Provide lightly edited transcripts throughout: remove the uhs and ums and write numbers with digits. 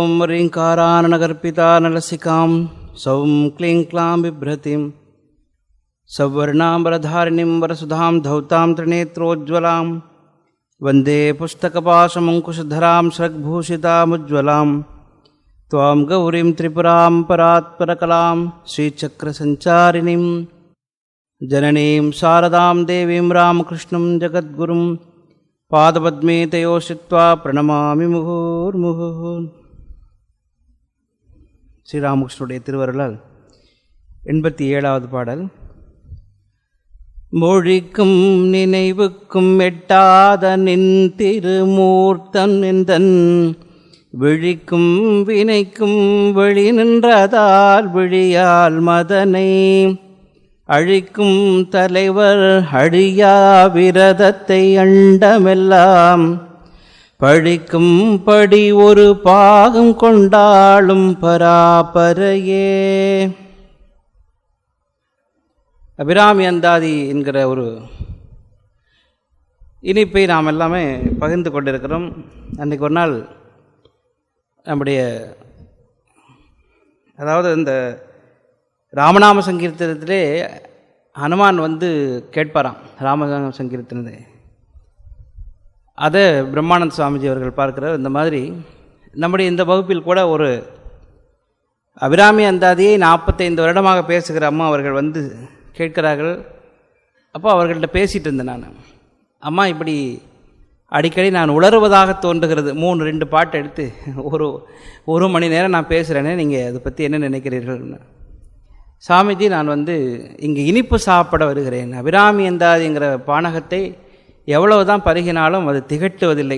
ॐ ह्रीङ्काराननगर्पिता नलसिकां सौं क्लीं क्लां बिभ्रतीं सवर्णाम्बरधारिणीं वरसुधां धौतां त्रिनेत्रोज्ज्वलां वन्दे पुस्तकपाशमङ्कुशधरां स्रग्भूषितामुज्ज्वलां त्वां गौरीं त्रिपुरां परात्परकलां श्रीचक्रसञ्चारिणीं जननीं शारदां देवीं रामकृष्णं जगद्गुरुं पादपद्मे तयो श्रित्वा प्रणमामि मुहुर्मुहुः. ஸ்ரீராமகிருஷ்ணனுடைய திருவருளால் 87வது பாடல். மொழிக்கும் நினைவுக்கும் எட்டாத நின் திருமூர்த்தன் எந்தன் விழிக்கும் வினைக்கும் வெளி நின்றதால் விழியால் மதனை அழிக்கும் தலைவர் அழியா விரதத்தை அண்டமெல்லாம் பழிக்கும் படி ஒரு பாகம் கொண்டாளும் பராபரையே. அபிராமி அந்தாதி என்கிற ஒரு இனிப்பை நாம் எல்லாமே பகிர்ந்து கொண்டிருக்கிறோம். அன்றைக்கு ஒரு நாள் நம்முடைய அதாவது இந்த ராமநாம சங்கீர்த்தனத்திலே ஹனுமான் வந்து கேட்பாராம். ராமநாம சங்கீர்த்தனத்தை அதை பிரம்மானந்த சுவாமிஜி அவர்கள் பார்க்கிறார். இந்த மாதிரி நம்முடைய இந்த வகுப்பில் கூட ஒரு அபிராமி அந்தாதியை 45 வருடமாக பேசுகிற அம்மா அவர்கள் வந்து கேட்கிறார்கள். அப்போ அவர்கள்ட்ட பேசிகிட்டு இருந்தேன் நான். அம்மா, இப்படி அடிக்கடி நான் உளறுவதாக தோன்றுகிறது. 2 பாட்டு எடுத்து ஒரு மணி நேரம் நான் பேசுகிறேனே, நீங்கள் அதை பற்றி என்ன நினைக்கிறீர்கள்னு. சாமிஜி, நான் வந்து இங்கே இனிப்பு சாப்பிட வருகிறேன். அபிராமி அந்தாதிங்கிற பானகத்தை எவ்வளவு தான் பருகினாலும் அது திகட்டுவதில்லை.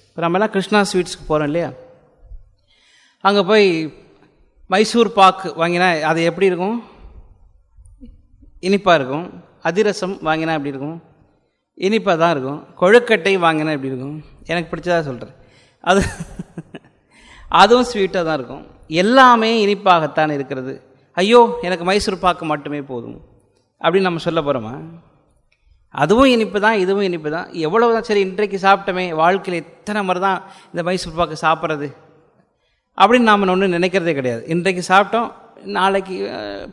இப்போ நம்மலாம் கிருஷ்ணா ஸ்வீட்ஸ்க்கு போகிறோம் இல்லையா, அங்கே போய் மைசூர் பாக்கு வாங்கினா அது எப்படி இருக்கும்? இனிப்பாக இருக்கும். அதிரசம் வாங்கினா எப்படி இருக்கும்? இனிப்பாக தான் இருக்கும். கொழுக்கட்டை வாங்கினா எப்படி இருக்கும்? எனக்கு பிடிச்சதாக சொல்கிறேன். அதுவும் ஸ்வீட்டாக தான் இருக்கும். எல்லாமே இனிப்பாகத்தான் இருக்கிறது. ஐயோ, எனக்கு மைசூர் பாக்கு மட்டுமே போதும் அப்படின்னு நம்ம சொல்ல போகிறோமா? அதுவும் இனிப்பு தான், இதுவும் இனிப்பு தான். எவ்வளவு தான் சரி, இன்றைக்கு சாப்பிட்டோமே, வாழ்க்கையில் எத்தனை முறை தான் இந்த மைசூர் பாக்கு சாப்பிட்றது அப்படின்னு நாம் ஒன்றும் நினைக்கிறதே கிடையாது. இன்றைக்கு சாப்பிட்டோம், நாளைக்கு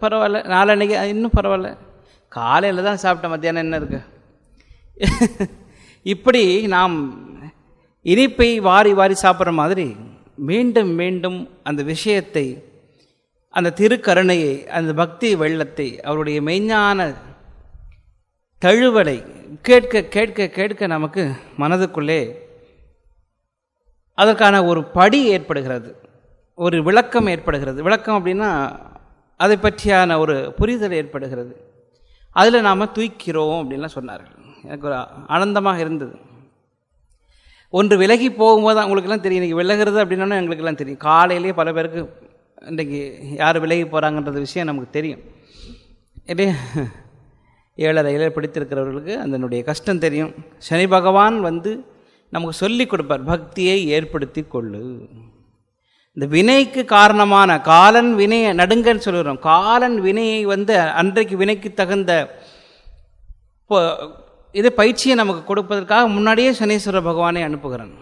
பரவாயில்ல, நாளன்னைக்கு இன்னும் பரவாயில்ல, காலையில் தான் சாப்பிட்டோம், மத்தியானம் என்ன இருக்குது? இப்படி நாம் இனிப்பை வாரி வாரி சாப்பிட்ற மாதிரி மீண்டும் மீண்டும் அந்த விஷயத்தை, அந்த திருக்கருணையை, அந்த பக்தி வெள்ளத்தை, அவருடைய மெய்ஞான தழுவலை கேட்க கேட்க கேட்க நமக்கு மனதுக்குள்ளே அதற்கான ஒரு படி ஏற்படுகிறது, ஒரு விளக்கம் ஏற்படுகிறது. விளக்கம் அப்படின்னா அதை பற்றியான ஒரு புரிதல் ஏற்படுகிறது. அதில் நாம் தூய்க்கிறோம் அப்படின்லாம் சொன்னார்கள். எனக்கு ஒரு ஆனந்தமாக இருந்தது. ஒன்று விலகி போகும்போது தான் உங்களுக்கெல்லாம் தெரியும். இன்றைக்கி விலகிறது அப்படின்னா எங்களுக்கெல்லாம் தெரியும். காலையிலேயே பல பேருக்கு இன்றைக்கி யார் விலகி போகிறாங்கன்றது விஷயம் நமக்கு தெரியும் இல்லையா? 7:30 பிடித்திருக்கிறவர்களுக்கு அதனுடைய கஷ்டம் தெரியும். சனி பகவான் வந்து நமக்கு சொல்லி கொடுப்பார், பக்தியை ஏற்படுத்தி கொள்ளு. இந்த வினைக்கு காரணமான காலன் வினையை நடுங்கன்னு சொல்லுகிறோம். காலன் வினையை வந்து அன்றைக்கு வினைக்கு தகுந்த இது பயிற்சியை நமக்கு கொடுப்பதற்காக முன்னாடியே சனீஸ்வர பகவானை அனுப்புகிறான்.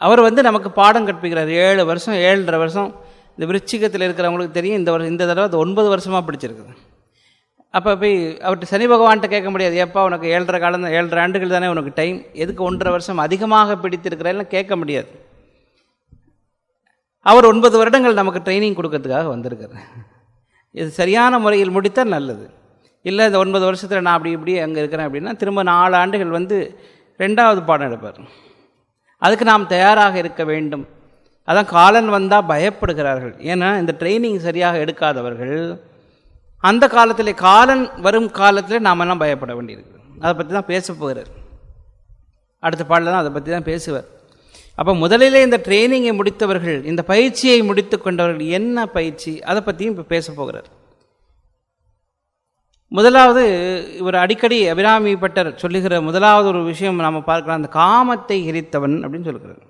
அவர் வந்து நமக்கு பாடம் கற்பிக்கிறார். 7 வருஷம் 7.5 வருஷம். இந்த விருச்சிகத்தில் இருக்கிறவங்களுக்கு தெரியும், இந்த தடவை அது 9 வருஷமாக பிடிச்சிருக்குது. அப்போ போய் அவர்கிட்ட சனி பகவான்கிட்ட கேட்க முடியாது, ஏப்பா உனக்கு 7.5 காலம் தான், 7.5 ஆண்டுகள் தானே உனக்கு டைம், எதுக்கு 1.5 வருஷம் அதிகமாக பிடித்திருக்கிறேன்னு கேட்க முடியாது. அவர் 9 வருடங்கள் நமக்கு ட்ரைனிங் கொடுக்கறதுக்காக வந்திருக்கார். இது சரியான முறையில் முடித்தால் நல்லது. இல்லை இந்த 9 வருஷத்தில் நான் அப்படி இப்படி அங்கே இருக்கிறேன் அப்படின்னா திரும்ப 4 ஆண்டுகள் வந்து 2வது பாடம் எடுப்பார். அதுக்கு நாம் தயாராக இருக்க வேண்டும். அதான் காலன் வந்தால் பயப்படுகிறார்கள். ஏன்னா இந்த ட்ரைனிங் சரியாக எடுக்காதவர்கள் அந்த காலத்தில், காலன் வரும் காலத்தில் நாம் எல்லாம் பயப்பட வேண்டியிருக்கு. அதை பற்றி தான் பேச போகிறார். அடுத்த பாடலில் தான் அதை பற்றி தான் பேசுவார். அப்போ முதலிலே இந்த ட்ரைனிங்கை முடித்தவர்கள், இந்த பயிற்சியை முடித்து கொண்டவர்கள் என்ன பயிற்சி, அதை பற்றியும் இப்போ பேச போகிறார். முதலாவது, இவர் அடிக்கடி அபிராமி பட்டர் சொல்லுகிற முதலாவது ஒரு விஷயம் நாம் பார்க்கலாம். அந்த காமத்தை எரித்தவன் அப்படின்னு சொல்லுகிறார்.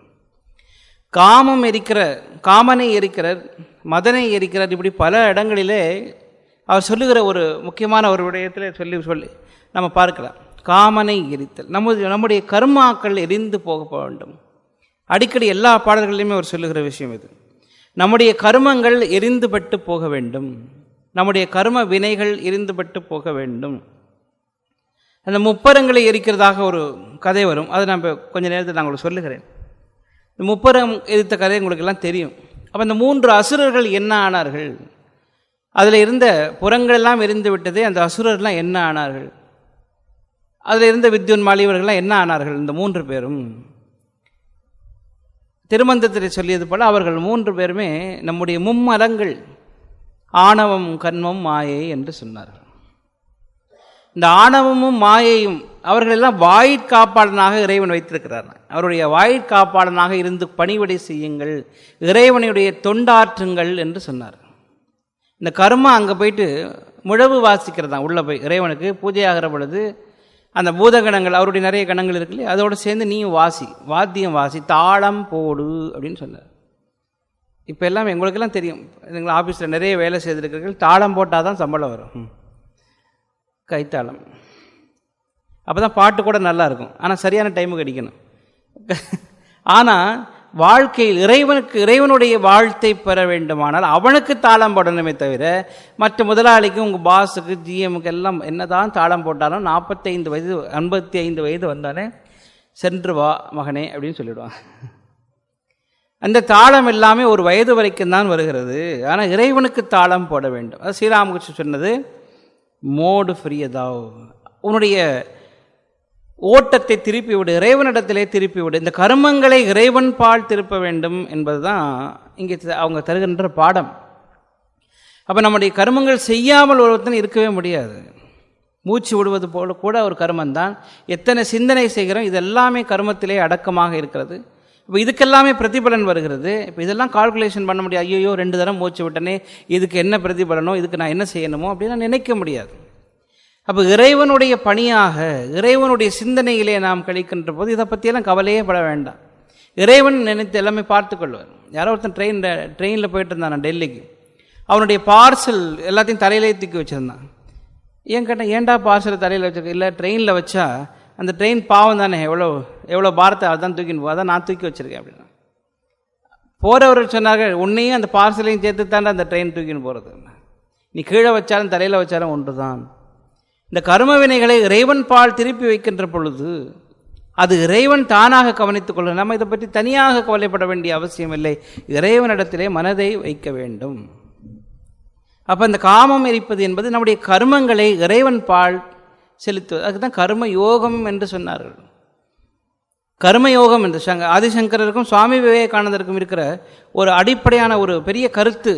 காமம் எரிக்கிற, காமனை எரிக்கிறார், மதனை எரிக்கிறார். இப்படி பல இடங்களிலே அவர் சொல்லுகிற ஒரு முக்கியமான ஒரு விடயத்தில் சொல்லி நம்ம பார்க்கலாம். காமனை எரித்தல், நம்முடைய கர்மாக்கள் எரிந்து போக வேண்டும். அடிக்கடி எல்லா பாடல்களிலுமே அவர் சொல்லுகிற விஷயம் இது. நம்முடைய கர்மங்கள் எரிந்துபட்டு போக வேண்டும், நம்முடைய கர்ம வினைகள் எரிந்துபட்டு போக வேண்டும். அந்த முப்பரங்களை எரிக்கிறதாக ஒரு கதை வரும், அதை நான் கொஞ்ச நேரத்தில் நான் உங்களுக்கு சொல்லுகிறேன். இந்த முப்பரம் எரித்த கதை உங்களுக்கு எல்லாம் தெரியும். அப்போ இந்த 3 அசுரர்கள் என்ன ஆனார்கள்? அதில் இருந்த புறங்கள் எல்லாம் எரிந்து விட்டது. அந்த அசுரர்லாம் என்ன ஆனார்கள்? அதில் இருந்த வித்யுன்மாலி இவர்கள்லாம் என்ன ஆனார்கள்? இந்த 3 பேரும் திருமந்தத்தில் சொல்லியது போல அவர்கள் 3 பேருமே நம்முடைய மும்மலங்கள் ஆணவம், கண்மம், மாயை என்று சொன்னார்கள். இந்த ஆணவமும் மாயையும் அவர்களெல்லாம் வாயிற்காப்பாளனாக இறைவன் வைத்திருக்கிறார். அவருடைய வாயிற்காப்பாளனாக இருந்து பணிவிடை செய்யுங்கள், இறைவனுடைய தொண்டாற்றுங்கள் என்று சொன்னார். இந்த கர்மா அங்கே போயிட்டு முழவு வாசிக்கிறதா, உள்ளே போய் இறைவனுக்கு பூஜை ஆகிற பொழுது அந்த பூதகணங்கள், அவருடைய நிறைய கணங்கள் இருக்குல்லையே, அதோடு சேர்ந்து நீயும் வாசி, வாத்தியம் வாசி, தாளம் போடு அப்படின்னு சொன்னார். இப்போ எல்லாம் எங்களுக்கெல்லாம் தெரியும், எங்கள் ஆஃபீஸில் நிறைய வேலை செய்திருக்கிறீர்கள், தாளம் போட்டால் தான் சம்பளம் வரும், கைத்தாளம். அப்போ தான் பாட்டு கூட நல்லா இருக்கும், ஆனால் சரியான டைமுக்கு அடிக்கணும். ஆனால் வாழ்க்கையில் இறைவனுடைய வாழ்த்தை பெற வேண்டுமானால் அவனுக்கு தாளம் போடணுமே தவிர மற்ற முதலாளிக்கு, உங்கள் பாஸுக்கு, ஜிஎம்முக்கு எல்லாம் என்னதான் தாளம் போட்டாலும் 45 வயது 55 வயது வந்தானே சென்று வா மகனே அப்படின்னு சொல்லிவிடுவான். அந்த தாளம் எல்லாமே ஒரு வயது வரைக்கும் தான் வருகிறது. ஆனால் இறைவனுக்கு தாளம் போட வேண்டும். அது ஸ்ரீராமகிருஷ்ணன் சொன்னது, மோடு ஃப்ரீயதாவ், உன்னுடைய ஓட்டத்தை திருப்பி விடு, இறைவனிடத்திலே திருப்பி விடு, இந்த கர்மங்களை இறைவன் பால் திருப்ப வேண்டும் என்பதுதான் இங்கே அவங்க தருகின்ற பாடம். அப்போ நம்முடைய கர்மங்கள் செய்யாமல் ஒருத்தன் இருக்கவே முடியாது. மூச்சு விடுவது போல கூட ஒரு கர்மந்தான். எத்தனை சிந்தனை செய்கிறோம், இதெல்லாமே கர்மத்திலே அடக்கமாக இருக்கிறது. இப்போ இதுக்கெல்லாமே பிரதிபலன் வருகிறது. இப்போ இதெல்லாம் கால்குலேஷன் பண்ண முடியாது. ஐயோ 2 தரம் மூச்சு விட்டனே, இதுக்கு என்ன பிரதிபலனோ, இதுக்கு நான் என்ன செய்யணுமோ அப்படின்னு நினைக்க முடியாது. அப்போ இறைவனுடைய பணியாக, இறைவனுடைய சிந்தனையிலே நாம் கழிக்கின்ற போது இதை பற்றியெல்லாம் கவலையே பட வேண்டாம். இறைவன் நினைத்து எல்லாமே பார்த்து கொள்வார். யாரோ ஒருத்தன் ட்ரெயினில் போயிட்டு இருந்தான் நான் டெல்லிக்கு, அவனுடைய பார்சல் எல்லாத்தையும் தலையிலே தூக்கி வச்சுருந்தான். ஏன் கேட்டேன், ஏன்டா பார்சலை தலையில் வச்சுருக்க? இல்லை, ட்ரெயினில் வச்சா அந்த ட்ரெயின் பாவம் தானே, எவ்வளோ பாரத்தை அதுதான் தூக்கின்னு போகும், அதான் நான் தூக்கி வச்சுருக்கேன் அப்படின்னா. போகிறவர்கள் சொன்னார்கள், உன்னையும் அந்த பார்சலையும் சேர்த்து தாண்டா அந்த ட்ரெயின் தூக்கின்னு போகிறது, நீ கீழே வச்சாலும் தலையில் வச்சாலும் ஒன்று தான். இந்த கர்ம வினைகளை இறைவன் பால் திருப்பி வைக்கின்ற பொழுது அது இறைவன் தானாக கவனித்துக் கொள்ள, நம்ம இதை பற்றி தனியாக கவலைப்பட வேண்டிய அவசியம் இல்லை. இறைவனிடத்திலே மனதை வைக்க வேண்டும். அப்போ இந்த காமம் எரிப்பது என்பது நம்முடைய கர்மங்களை இறைவன் பால் செலுத்துவது. அதுதான் கர்ம யோகம் என்று சொன்னார்கள். கர்மயோகம் என்று ஆதிசங்கரருக்கும் சுவாமி விவேகானந்தருக்கும் இருக்கிற ஒரு அடிப்படையான ஒரு பெரிய கருத்து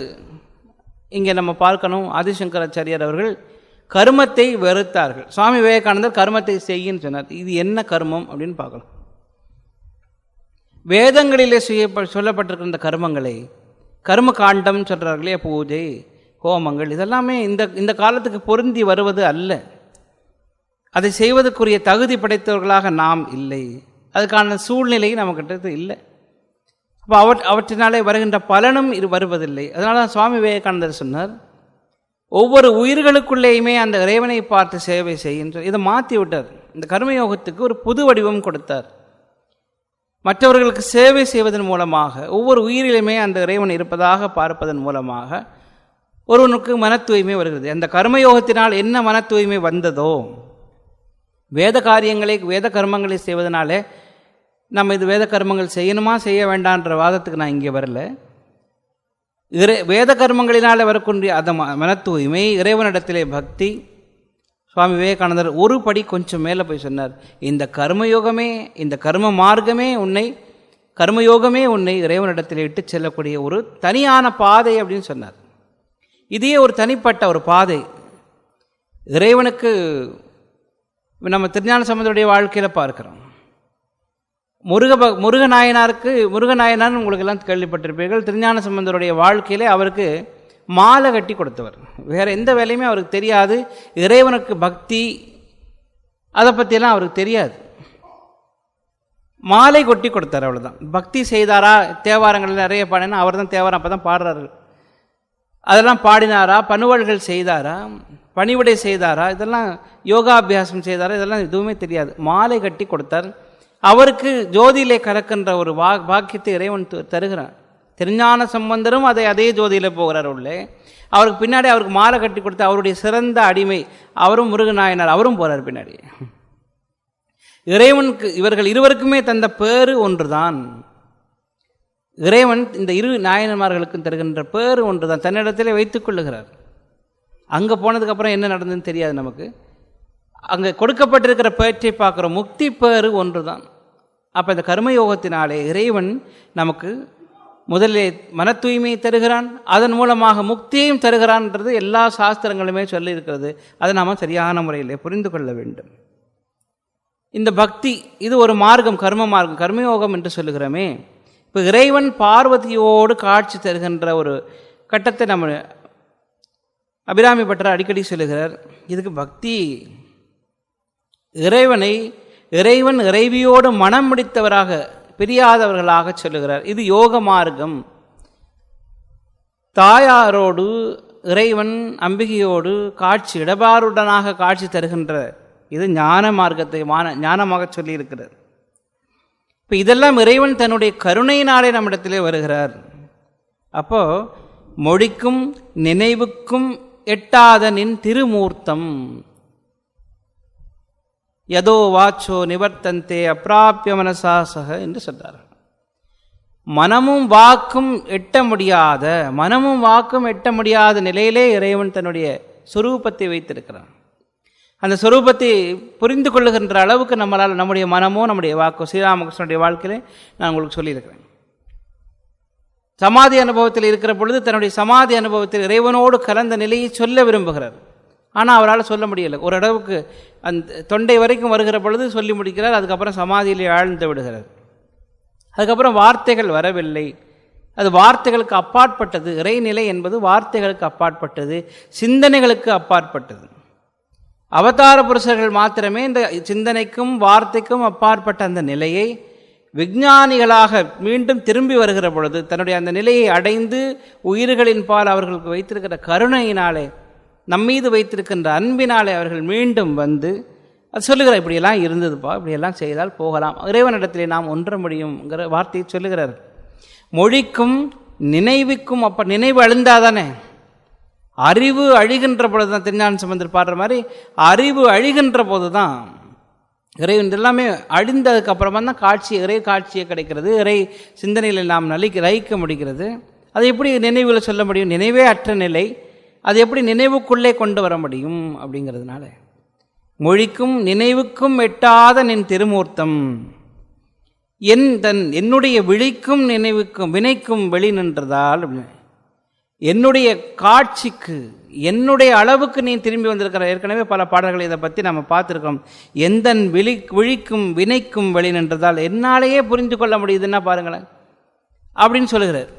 இங்கே நம்ம பார்க்கணும். ஆதிசங்கராச்சாரியார் அவர்கள் கர்மத்தை வெறுத்தார்கள், சுவாமி விவேகானந்தர் கர்மத்தை செய்யின்னு சொன்னார். இது என்ன கர்மம் அப்படின்னு பார்க்கலாம். வேதங்களிலே சொல்லப்பட்டிருக்கிற இந்த கர்மங்களை கர்ம காண்டம் சொல்கிறார்களே, பூஜை ஹோமங்கள், இதெல்லாமே இந்த காலத்துக்கு பொருந்தி வருவது அல்ல. அதை செய்வதற்குரிய தகுதி படைத்தவர்களாக நாம் இல்லை, அதுக்கான சூழ்நிலை நம்மக்கிட்ட இல்லை. அப்போ அவற்றினாலே வருகின்ற பலனும் வருவதில்லை. அதனால தான் சுவாமி விவேகானந்தர் சொன்னார், ஒவ்வொரு உயிர்களுக்குள்ளேயுமே அந்த இறைவனை பார்த்து சேவை செய்கின்ற இதை மாற்றி விட்டார். இந்த கர்மயோகத்துக்கு ஒரு புது வடிவம் கொடுத்தார். மற்றவர்களுக்கு சேவை செய்வதன் மூலமாக, ஒவ்வொரு உயிரிலுமே அந்த இறைவன் இருப்பதாக பார்ப்பதன் மூலமாக ஒருவனுக்கு மன தூய்மை வருகிறது. அந்த கர்மயோகத்தினால் என்ன மன தூய்மை வந்ததோ, வேத காரியங்களை, வேத கர்மங்களை செய்வதனாலே நம்ம இது வேத கர்மங்கள் செய்யணுமா செய்ய வேண்டான்ற வாதத்துக்கு நான் இங்கே வரல. வேத கர்மங்களினால் வரக்கூடிய அந்த மன தூய்மை, இறைவனிடத்திலே பக்தி. சுவாமி விவேகானந்தர் ஒரு படி கொஞ்சம் மேலே போய் சொன்னார், இந்த கர்மயோகமே, இந்த கர்ம மார்க்கமே கர்மயோகமே உன்னை இறைவனிடத்தில் இட்டு செல்லக்கூடிய ஒரு தனியான பாதை அப்படின்னு சொன்னார். இதையே ஒரு தனிப்பட்ட ஒரு பாதை. இறைவனுக்கு நம்ம திருஞான சம்பந்தருடைய வாழ்க்கையில் பார்க்கிறோம். முருகநாயனார் உங்களுக்கு எல்லாம் கேள்விப்பட்டிருப்பீர்கள். திருஞான சம்பந்தருடைய வாழ்க்கையிலே அவருக்கு மாலை கட்டி கொடுத்தவர். வேற எந்த வேலையுமே அவருக்கு தெரியாது. இறைவனுக்கு பக்தி அதை பற்றியெல்லாம் அவருக்கு தெரியாது. மாலை கொட்டி கொடுத்தார், அவ்வளோதான். பக்தி செய்தாரா, தேவாரங்கள் நிறைய பாடினா அவர் தான் தேவாரம் அப்போ தான் பாடுறாரு, அதெல்லாம் பாடினாரா, பணுவல்கள் செய்தாரா, பணிவிடை செய்தாரா, இதெல்லாம் யோகாபியாசம் செய்தாரா, இதெல்லாம் எதுவுமே தெரியாது. மாலை கட்டி கொடுத்தார். அவருக்கு ஜோதியிலே கலக்கின்ற ஒரு பாக்கியத்தை இறைவன் தருகிறான். திருஞான சம்பந்தரும் அதே ஜோதியில் போகிறார் உள்ளே. அவருக்கு பின்னாடி அவருக்கு மாலை கட்டி கொடுத்து அவருடைய சிறந்த அடிமை அவரும் முருகநாயனார், அவரும் போகிறார் பின்னாடி. இறைவனுக்கு இவர்கள் இருவருக்குமே தந்த பேறு ஒன்றுதான். இறைவன் இந்த இரு நாயன்மார்களுக்கும் தருகின்ற பேறு ஒன்றுதான், தன்னிடத்திலே வைத்துக் கொள்ளுகிறார். அங்கே போனதுக்கப்புறம் என்ன நடந்ததுன்னு தெரியாது நமக்கு. அங்கே கொடுக்கப்பட்டிருக்கிற பேற்றை பார்க்குறோம், முக்தி பேறு ஒன்று தான். அப்போ இந்த கர்மயோகத்தினாலே இறைவன் நமக்கு முதலிலே மன தூய்மையை தருகிறான், அதன் மூலமாக முக்தியையும் தருகிறான்ன்றது எல்லா சாஸ்திரங்களுமே சொல்லியிருக்கிறது. அதை நாம் சரியான முறையில் புரிந்து கொள்ள வேண்டும். இந்த பக்தி இது ஒரு மார்க்கம், கர்ம மார்க்கம், கர்மயோகம் என்று சொல்லுகிறோமே. இப்போ இறைவன் பார்வதியோடு காட்சி தருகின்ற ஒரு கட்டத்தை நம்ம அபிராமி பட்டர் அடிக்கடி சொல்லுகிறார். இதுக்கு பக்தி இறைவன் இறைவியோடு மனம் முடித்தவராக பிரியாதவர்களாக சொல்லுகிறார். இது யோக மார்க்கம். தாயாரோடு இறைவன் அம்பிகையோடு காட்சி இடபாருடனாக காட்சி தருகின்ற இது ஞான மார்க்கத்தை ஞானமாக சொல்லியிருக்கிறார். இப்போ இதெல்லாம் இறைவன் தன்னுடைய கருணையினாலே நம்மிடத்திலே வருகிறார். அப்போ மொழிக்கும் நினைவுக்கும் எட்டாத நின் திருமூர்த்தம் யதோ வாச்சோ நிவர்த்தந்தே அப்பிராபிய மனசாசக என்று சொல்றார். மனமும் வாக்கும் எட்ட முடியாத நிலையிலே இறைவன் தன்னுடைய சொரூபத்தை வைத்திருக்கிறான். அந்த சொரூபத்தை புரிந்து கொள்ளுகின்ற அளவுக்கு நம்மளால் நம்முடைய மனமோ நம்முடைய வாக்கோ, ஸ்ரீராமகிருஷ்ணனுடைய வாழ்க்கையிலே நான் உங்களுக்கு சொல்லியிருக்கிறேன். சமாதி அனுபவத்தில் இருக்கிற பொழுது தன்னுடைய சமாதி அனுபவத்தில் இறைவனோடு கலந்த நிலையை சொல்ல விரும்புகிறார். ஆனால் அவரால் சொல்ல முடியலை. ஒரு அளவுக்கு அந்த தொண்டை வரைக்கும் வருகிற பொழுது சொல்லி முடிக்கிறார். அதுக்கப்புறம் சமாதியிலே ஆழ்ந்து விடுகிறார். அதுக்கப்புறம் வார்த்தைகள் வரவில்லை. அது வார்த்தைகளுக்கு அப்பாற்பட்டது. இறைநிலை என்பது வார்த்தைகளுக்கு அப்பாற்பட்டது, சிந்தனைகளுக்கு அப்பாற்பட்டது. அவதார புருஷர்கள் மாத்திரமே இந்த சிந்தனைக்கும் வார்த்தைக்கும் அப்பாற்பட்ட அந்த நிலையை விஞ்ஞானிகளாக மீண்டும் திரும்பி வருகிற பொழுது தன்னுடைய அந்த நிலையை அடைந்து உயிர்களின் பால் அவர்களுக்கு வைத்திருக்கிற கருணையினாலே, நம்மீது வைத்திருக்கின்ற அன்பினாலே அவர்கள் மீண்டும் வந்து அது சொல்லுகிறார், இப்படியெல்லாம் இருந்ததுப்பா, இப்படியெல்லாம் செய்தால் போகலாம், இறைவனிடத்திலே நாம் ஒன்ற முடியுங்கிற வார்த்தையை சொல்லுகிறார். மொழிக்கும் நினைவுக்கும் அப்போ நினைவு அழிந்தாதானே, அறிவு அழிகின்ற பொழுது தான் திருஞான சம்பந்தர் பாடுற மாதிரி அறிவு அழிகின்ற போது தான் இறைவன் எல்லாமே அழிந்ததுக்கு அப்புறமா தான் இறை காட்சியை கிடைக்கிறது, இறை சிந்தனையில் நாம் லயிக்க முடிகிறது. அது எப்படி நினைவில் சொல்ல முடியும்? நினைவே அற்ற நிலை, அது எப்படி நினைவுக்குள்ளே கொண்டு வர முடியும்? அப்படிங்கிறதுனால மொழிக்கும் நினைவுக்கும் எட்டாத நின் திருமூர்த்தம் என்னுடைய விழிக்கும் நினைவுக்கும் வினைக்கும் வெளி நின்றதால், என்னுடைய காட்சிக்கு என்னுடைய அளவுக்கு நீ திரும்பி வந்திருக்கிற. ஏற்கனவே பல பாடல்களை இதை பற்றி நம்ம பார்த்துருக்கோம். எந்த விழிக்கும் வினைக்கும் வெளி நின்றதால் என்னாலேயே புரிந்து கொள்ள முடியுதுன்னா பாருங்களேன் அப்படின்னு சொல்லுகிறார்.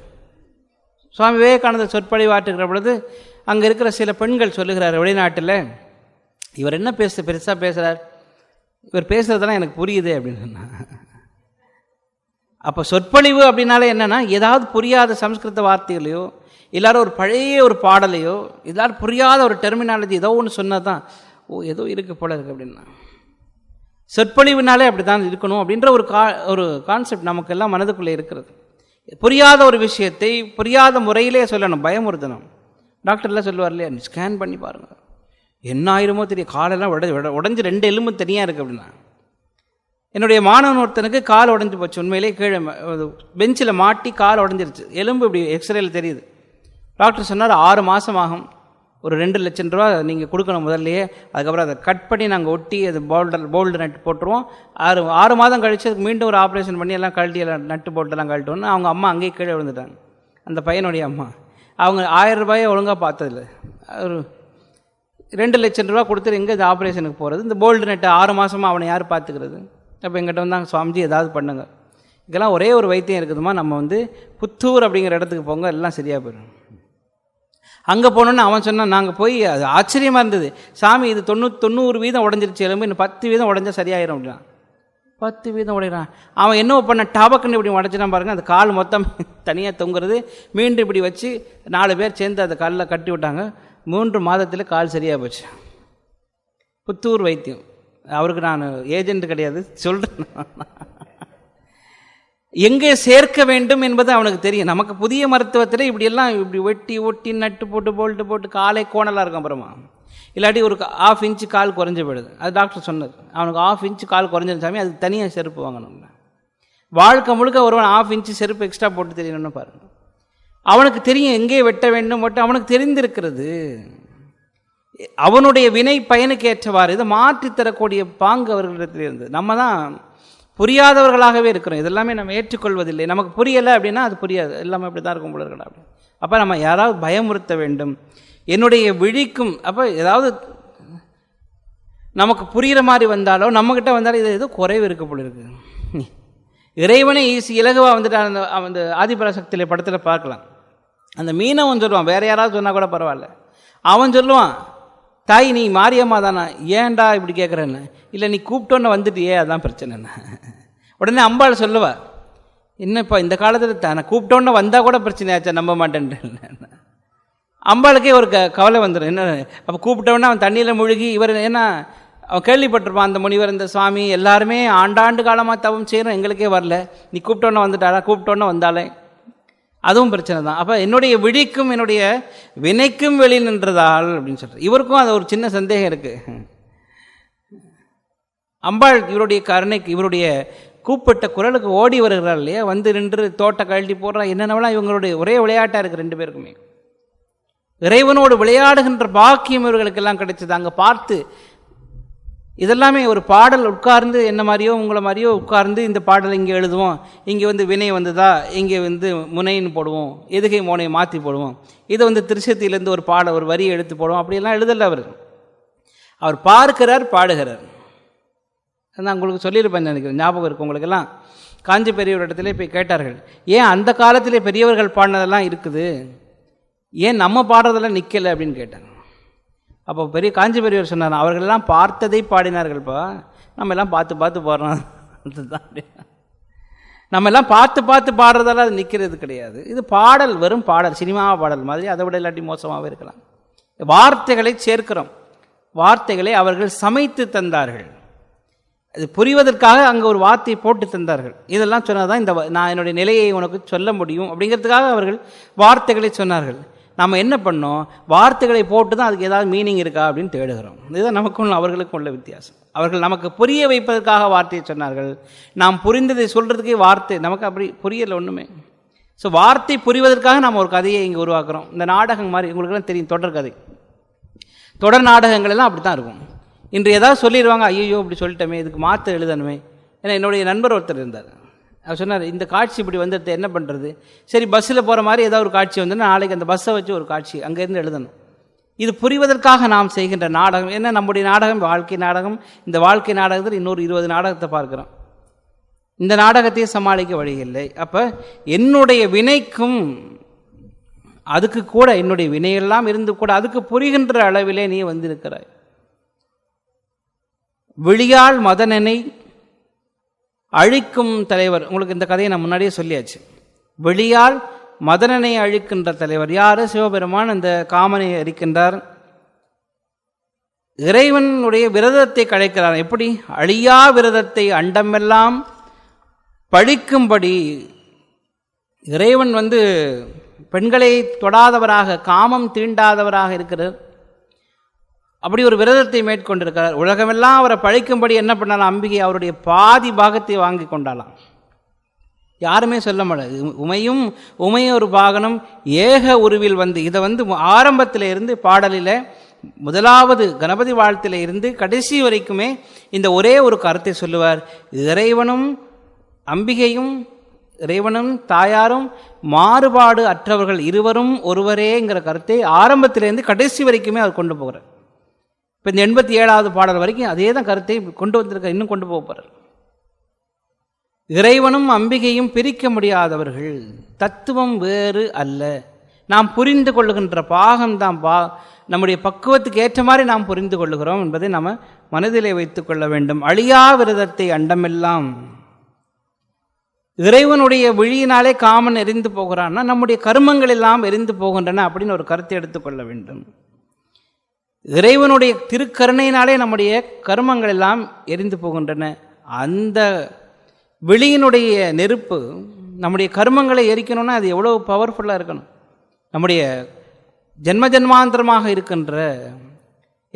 சுவாமி விவேகானந்தர் சொற்பொழிவாற்றுகிற பொழுது அங்கே இருக்கிற சில பெண்கள் சொல்லுகிறார், வெளிநாட்டில் இவர் என்ன பெருசாக பேசுகிறார், இவர் பேசுகிறதெல்லாம் எனக்கு புரியுது அப்படின்னு சொன்னார். அப்போ சொற்பொழிவு அப்படின்னாலே என்னென்னா, ஏதாவது புரியாத சம்ஸ்கிருத வார்த்தைகளையோ எல்லாரும் ஒரு பழைய ஒரு பாடலையோ எல்லாரும் புரியாத ஒரு டெர்மினாலஜி ஏதோ ஒன்று சொன்னால் தான் ஏதோ இருக்குது போல இருக்குது அப்படின்னா, சொற்பொழிவுனாலே அப்படி தான் இருக்கணும் அப்படின்ற ஒரு கான்செப்ட் நமக்கெல்லாம் மனதுக்குள்ளே இருக்கிறது. புரியாத ஒரு விஷயத்தை புரியாத முறையிலே சொல்லணும், பயமுறுத்தணும். டாக்டர்லாம் சொல்லுவார் இல்லையா, ஸ்கேன் பண்ணி பாருங்கள் என்ன ஆயிருமோ தெரியும், காலெல்லாம் உடஞ்சி 2 எலும்பு தனியாக இருக்குது அப்படின்னா. என்னுடைய மாணவன் ஒருத்தனுக்கு கால் உடஞ்சி போச்சு, உண்மையிலே கீழே பெஞ்சில் மாட்டி கால் உடஞ்சிருச்சு, எலும்பு இப்படி எக்ஸ்ரேயில் தெரியுது. டாக்டர் சொன்னார் 6 மாதம் ஆகும், ஒரு 2 லட்சம் ரூபா நீங்கள் கொடுக்கணும் முதல்லையே, அதுக்கப்புறம் அதை கட் பண்ணி நாங்கள் ஒட்டி அது போல்டு நட்டு போட்டுருவோம், 6 மாதம் கழித்து அதுக்கு மீண்டும் ஒரு ஆப்ரேஷன் பண்ணி எல்லாம் கழட்டி எல்லாம் நட்டு போட்டுலாம் கழட்டோன்னு அவங்க அம்மா அங்கேயே கீழே விழுந்துட்டாங்க. அந்த பையனுடைய அம்மா அவங்க 1000 ரூபாயை ஒழுங்காக பார்த்ததில்ல, ஒரு 2 லட்சம் ரூபா கொடுத்துட்டு எங்கே இது ஆப்ரேஷனுக்கு போகிறது, இந்த போல்டு நட்டு 6 மாதமாக அவனை யார் பார்த்துக்கிறது? அப்போ எங்கிட்ட வந்தாங்க, சுவாமிஜி ஏதாவது பண்ணுங்க, இதெல்லாம் ஒரே ஒரு வைத்தியம் இருக்குதுமா, நம்ம புத்தூர் அப்படிங்கிற இடத்துக்கு போங்க எல்லாம் சரியாக போயிடும். அங்கே போனோன்னு அவன் சொன்னான், நாங்கள் போய் அது ஆச்சரியமாக இருந்தது, சாமி இது 90% உடஞ்சிருச்சு எலும்பு, இன்னும் 10% உடஞ்சா சரியாயிரும் அப்படின்னா. 10% உடையிறான். அவன் என்ன பண்ண டபக்குன்னு இப்படி உடச்சினா பாருங்கள், அந்த கால் மொத்தம் தனியாக தொங்குறது, மீண்டும் இப்படி வச்சு 4 பேர் சேர்ந்து அந்த காலில் கட்டி விட்டாங்க. 3 மாதத்தில் கால் சரியாக போச்சு. புத்தூர் வைத்தியம். அவருக்கு நான் ஏஜென்ட் கிடையாது, சொல்கிறேன். எங்கே சேர்க்க வேண்டும் என்பது அவனுக்கு தெரியும். நமக்கு புதிய மருத்துவத்தில் இப்படியெல்லாம் இப்படி வெட்டி ஒட்டி நட்டு போட்டு போல்ட்டு போட்டு காலை கோணலாக இருக்கும். அப்புறமா இல்லாட்டி ஒரு 1/2 இன்ச்சு கால் குறைஞ்ச போயிடுது. அது டாக்டர் சொன்னது. அவனுக்கு 1/2 இன்ச்சு கால் குறைஞ்சிருந்தாமே அதுக்கு தனியாக செருப்பு வாங்கணும். வாழ்க்கை முழுக்க ஒருவன் 1/2 இன்ச்சு செருப்பு எக்ஸ்ட்ரா போட்டு தெரியணும்னு பாருங்க. அவனுக்கு தெரியும் எங்கே வெட்ட வேண்டும் மட்டும் அவனுக்கு தெரிந்திருக்கிறது. அவனுடைய வினை பயனுக்கு ஏற்றவாறு இதை மாற்றித்தரக்கூடிய பாங்கு அவர்களிடத்தில் இருந்தது. நம்ம தான் புரியாதவர்களாகவே இருக்கிறோம். இதெல்லாமே நம்ம ஏற்றுக்கொள்வதில்லை. நமக்கு புரியலை அப்படின்னா அது புரியாது. எல்லாமே அப்படி தான் இருக்கும் போல இருக்கா. அப்போ நம்ம யாராவது பயமுறுத்த வேண்டும். என்னுடைய விழிக்கும் அப்போ ஏதாவது நமக்கு புரிகிற மாதிரி வந்தாலோ நம்மக்கிட்ட வந்தாலும் இது ஏதோ குறைவு இருக்க போல இருக்கு. இறைவனை இலகுவாக வந்துட்டு அந்த ஆதிபராசக்தியில படத்தில் பார்க்கலாம். அந்த மீனவன் சொல்லுவான், வேற யாராவது சொன்னால் கூட பரவாயில்ல, அவன் சொல்லுவான், தாய் நீ மாரியம்மா தானா, ஏன்டா இப்படி கேட்குறேன்னு. இல்லை நீ கூப்பிட்டோன்னு வந்துட்டியே, அதுதான் பிரச்சனைன்னு. உடனே அம்பாள் சொல்லுவா, என்னப்பா இந்த காலத்தில் தானே கூப்பிட்டோன்னு வந்தால் கூட பிரச்சனையாச்சா, நம்ப மாட்டேன்ட்டு. அம்பாளுக்கே ஒரு கவலை வந்துடும். என்ன அப்போ கூப்பிட்டோன்னா அவன் தண்ணியில் முழுகி இவர் ஏன்னா அவன் கேள்விப்பட்டிருப்பான், அந்த முனிவர் இந்த சுவாமி எல்லாருமே ஆண்டாண்டு காலமாக தவம் செய்கிறோம், எங்களுக்கே வரல, நீ கூப்பிட்டோன்னே வந்துட்டாளா, கூப்பிட்டோன்னே வந்தாலே அதுவும் பிரச்சனை தான். அப்போ என்னுடைய விழிக்கும் என்னுடைய வினைக்கும் வெளி நின்றதால் அப்படின்னு சொல்கிறேன். இவருக்கும் அது ஒரு சின்ன சந்தேகம் இருக்குது. அம்பாள் இவருடைய கருணைக்கு இவருடைய கூப்பிட்ட குரலுக்கு ஓடி வருகிறாள் இல்லையா, வந்து நின்று தோட்டை கழட்டி போடுறான், என்னென்னவெல்லாம் இவங்களுடைய ஒரே விளையாட்டாக இருக்குது ரெண்டு பேருக்குமே. இறைவனோடு விளையாடுகின்ற பாக்கியம் இவர்களுக்கெல்லாம் கிடைச்சது. அங்கே பார்த்து இதெல்லாமே ஒரு பாடல் உட்கார்ந்து என்ன மாதிரியோ உங்களை மாதிரியோ உட்கார்ந்து இந்த பாடல் இங்கே எழுதுவோம், இங்கே வந்து வினை வந்ததா, இங்கே வந்து முனைன்னு போடுவோம், எதுகை மோனையை மாற்றி போடுவோம், இதை வந்து திருச்சத்திலேருந்து ஒரு ஒரு வரியை எடுத்து போடுவோம், அப்படியெல்லாம் எழுதலை. அவர் பார்க்கிறார், பாடுகிறார். நான் உங்களுக்கு சொல்லியிருப்பேன் நினைக்கிறேன், ஞாபகம் இருக்குது உங்களுக்கெல்லாம். காஞ்சி பெரியவர் இடத்துல போய் கேட்டார்கள், ஏன் அந்த காலத்திலே பெரியவர்கள் பாடினதெல்லாம் இருக்குது, ஏன் நம்ம பாடுறதெல்லாம் நிற்கலை அப்படின்னு கேட்டாங்க. அப்போ பெரிய காஞ்சி பெரியவர் சொன்னார், அவர்களெல்லாம் பார்த்ததை பாடினார்கள்ப்பா, நம்ம எல்லாம் பார்த்து பார்த்து பாடுறோம். அதுதான் நம்ம எல்லாம் பார்த்து பார்த்து பாடுறதால அது நிற்கிறது கிடையாது. இது பாடல், வெறும் பாடல், சினிமா பாடல் மாதிரி, அதை விட இல்லாட்டி மோசமாகவே இருக்கலாம். வார்த்தைகளை சேர்க்கிறோம், வார்த்தைகளை அவர்கள் சமைத்து தந்தார்கள், அது புரிவதற்காக அங்கே ஒரு வார்த்தையை போட்டு தந்தார்கள். இதெல்லாம் சொன்னால் தான் நான் என்னுடைய நிலையை உனக்கு சொல்ல முடியும் அப்படிங்கிறதுக்காக அவர்கள் வார்த்தைகளை சொன்னார்கள். நம்ம என்ன பண்ணோம், வார்த்தைகளை போட்டு தான் அதுக்கு ஏதாவது மீனிங் இருக்கா அப்படின்னு தேடுகிறோம். இதுதான் நமக்கும் அவர்களுக்கும் உள்ள வித்தியாசம். அவர்கள் நமக்கு புரிய வைப்பதற்காக வார்த்தையை சொன்னார்கள், நாம் புரிந்ததை சொல்கிறதுக்கே வார்த்தை நமக்கு அப்படி புரியலை ஒன்றுமே. ஸோ வார்த்தை புரிவதற்காக நாம் ஒரு கதையை இங்கே உருவாக்குறோம். இந்த நாடகம் மாதிரி உங்களுக்கெல்லாம் தெரியும், தொடர் கதை, தொடர் நாடகங்கள் எல்லாம் அப்படி தான் இருக்கும். இன்று ஏதாவது சொல்லிடுவாங்க, ஐயோ இப்படி சொல்லிட்டோமே, இதுக்கு மாற்ற எழுதணுமே. ஏன்னா என்னுடைய நண்பர் ஒருத்தர் இருந்தார், அவர் சொன்னார், இந்த காட்சி இப்படி வந்துட்டு என்ன பண்ணுறது, சரி பஸ்ஸில் போகிற மாதிரி ஏதாவது ஒரு காட்சி வந்துன்னா நாளைக்கு அந்த பஸ்ஸை வச்சு ஒரு காட்சி அங்கேருந்து எழுதணும். இது புரிவதற்காக நாம் செய்கின்ற நாடகம். என்ன நம்முடைய நாடகம் வாழ்க்கை நாடகம். இந்த வாழ்க்கை நாடகத்தில் இன்னொரு 20 நாடகத்தை பார்க்குறோம். இந்த நாடகத்தையே சமாளிக்க வழி இல்லை. அப்போ என்னுடைய வினைக்கும் அதுக்கு கூட என்னுடைய வினையெல்லாம் இருந்து கூட அதுக்கு புரிகின்ற அளவிலே நீ வந்திருக்கிறாய். விழியால் மதனனை அழிக்கும் தலைவர். உங்களுக்கு இந்த கதையை நான் முன்னாடியே சொல்லியாச்சு. வெளியால் மதனனை அழிக்கின்ற தலைவர் யாரு? சிவபெருமான் அந்த காமனை அழிக்கின்றார். இறைவனுடைய விரதத்தை கலைக்கிறார். எப்படி? அழியா விரதத்தை அண்டமெல்லாம் பழிக்கும்படி. இறைவன் பெண்களை தொடாதவராக, காமம் தீண்டாதவராக இருக்கிறார். அப்படி ஒரு விரதத்தை மேற்கொண்டிருக்கிறார். உலகமெல்லாம் அவரை பழிக்கும்படி என்ன பண்ணாலும் அம்பிகை அவருடைய பாதி பாகத்தை வாங்கி கொண்டாலாம். யாருமே சொல்ல முடியாது. உமையும் ஒரு பாகனம் ஏக உருவில் இதை ஆரம்பத்தில் இருந்து பாடலில் முதலாவது கணபதி வாழ்த்தில் இருந்து கடைசி வரைக்குமே இந்த ஒரே ஒரு கருத்தை சொல்லுவார். இறைவனும் அம்பிகையும், இறைவனும் தாயாரும் மாறுபாடு அற்றவர்கள், இருவரும் ஒருவரேங்கிற கருத்தை ஆரம்பத்திலேருந்து கடைசி வரைக்குமே அவர் கொண்டு போகிறார். இப்போ இந்த 87வது பாடல் வரைக்கும் அதே தான் கருத்தை கொண்டு வந்திருக்க, இன்னும் கொண்டு போக போகிறார். இறைவனும் அம்பிகையும் பிரிக்க முடியாதவர்கள், தத்துவம் வேறு அல்ல. நாம் புரிந்து கொள்ளுகின்ற பாகம்தான் நம்முடைய பக்குவத்துக்கு ஏற்ற மாதிரி நாம் புரிந்து கொள்ளுகிறோம் என்பதை நாம் மனதிலே வைத்துக் கொள்ள வேண்டும். அழியா விரதத்தை அண்டமெல்லாம். இறைவனுடைய விழியினாலே காமன் எரிந்து போகிறான்னா நம்முடைய கர்மங்கள் எல்லாம் எரிந்து போகின்றன அப்படின்னு ஒரு கருத்தை எடுத்துக்கொள்ள வேண்டும். இறைவனுடைய திருக்கருணையினாலே நம்முடைய கர்மங்கள் எல்லாம் எரிந்து போகின்றன. அந்த வெளியினுடைய நெருப்பு நம்முடைய கர்மங்களை எரிக்கணும்னா அது எவ்வளோ பவர்ஃபுல்லாக இருக்கணும். நம்முடைய ஜென்ம ஜென்மாந்திரமாக இருக்கின்ற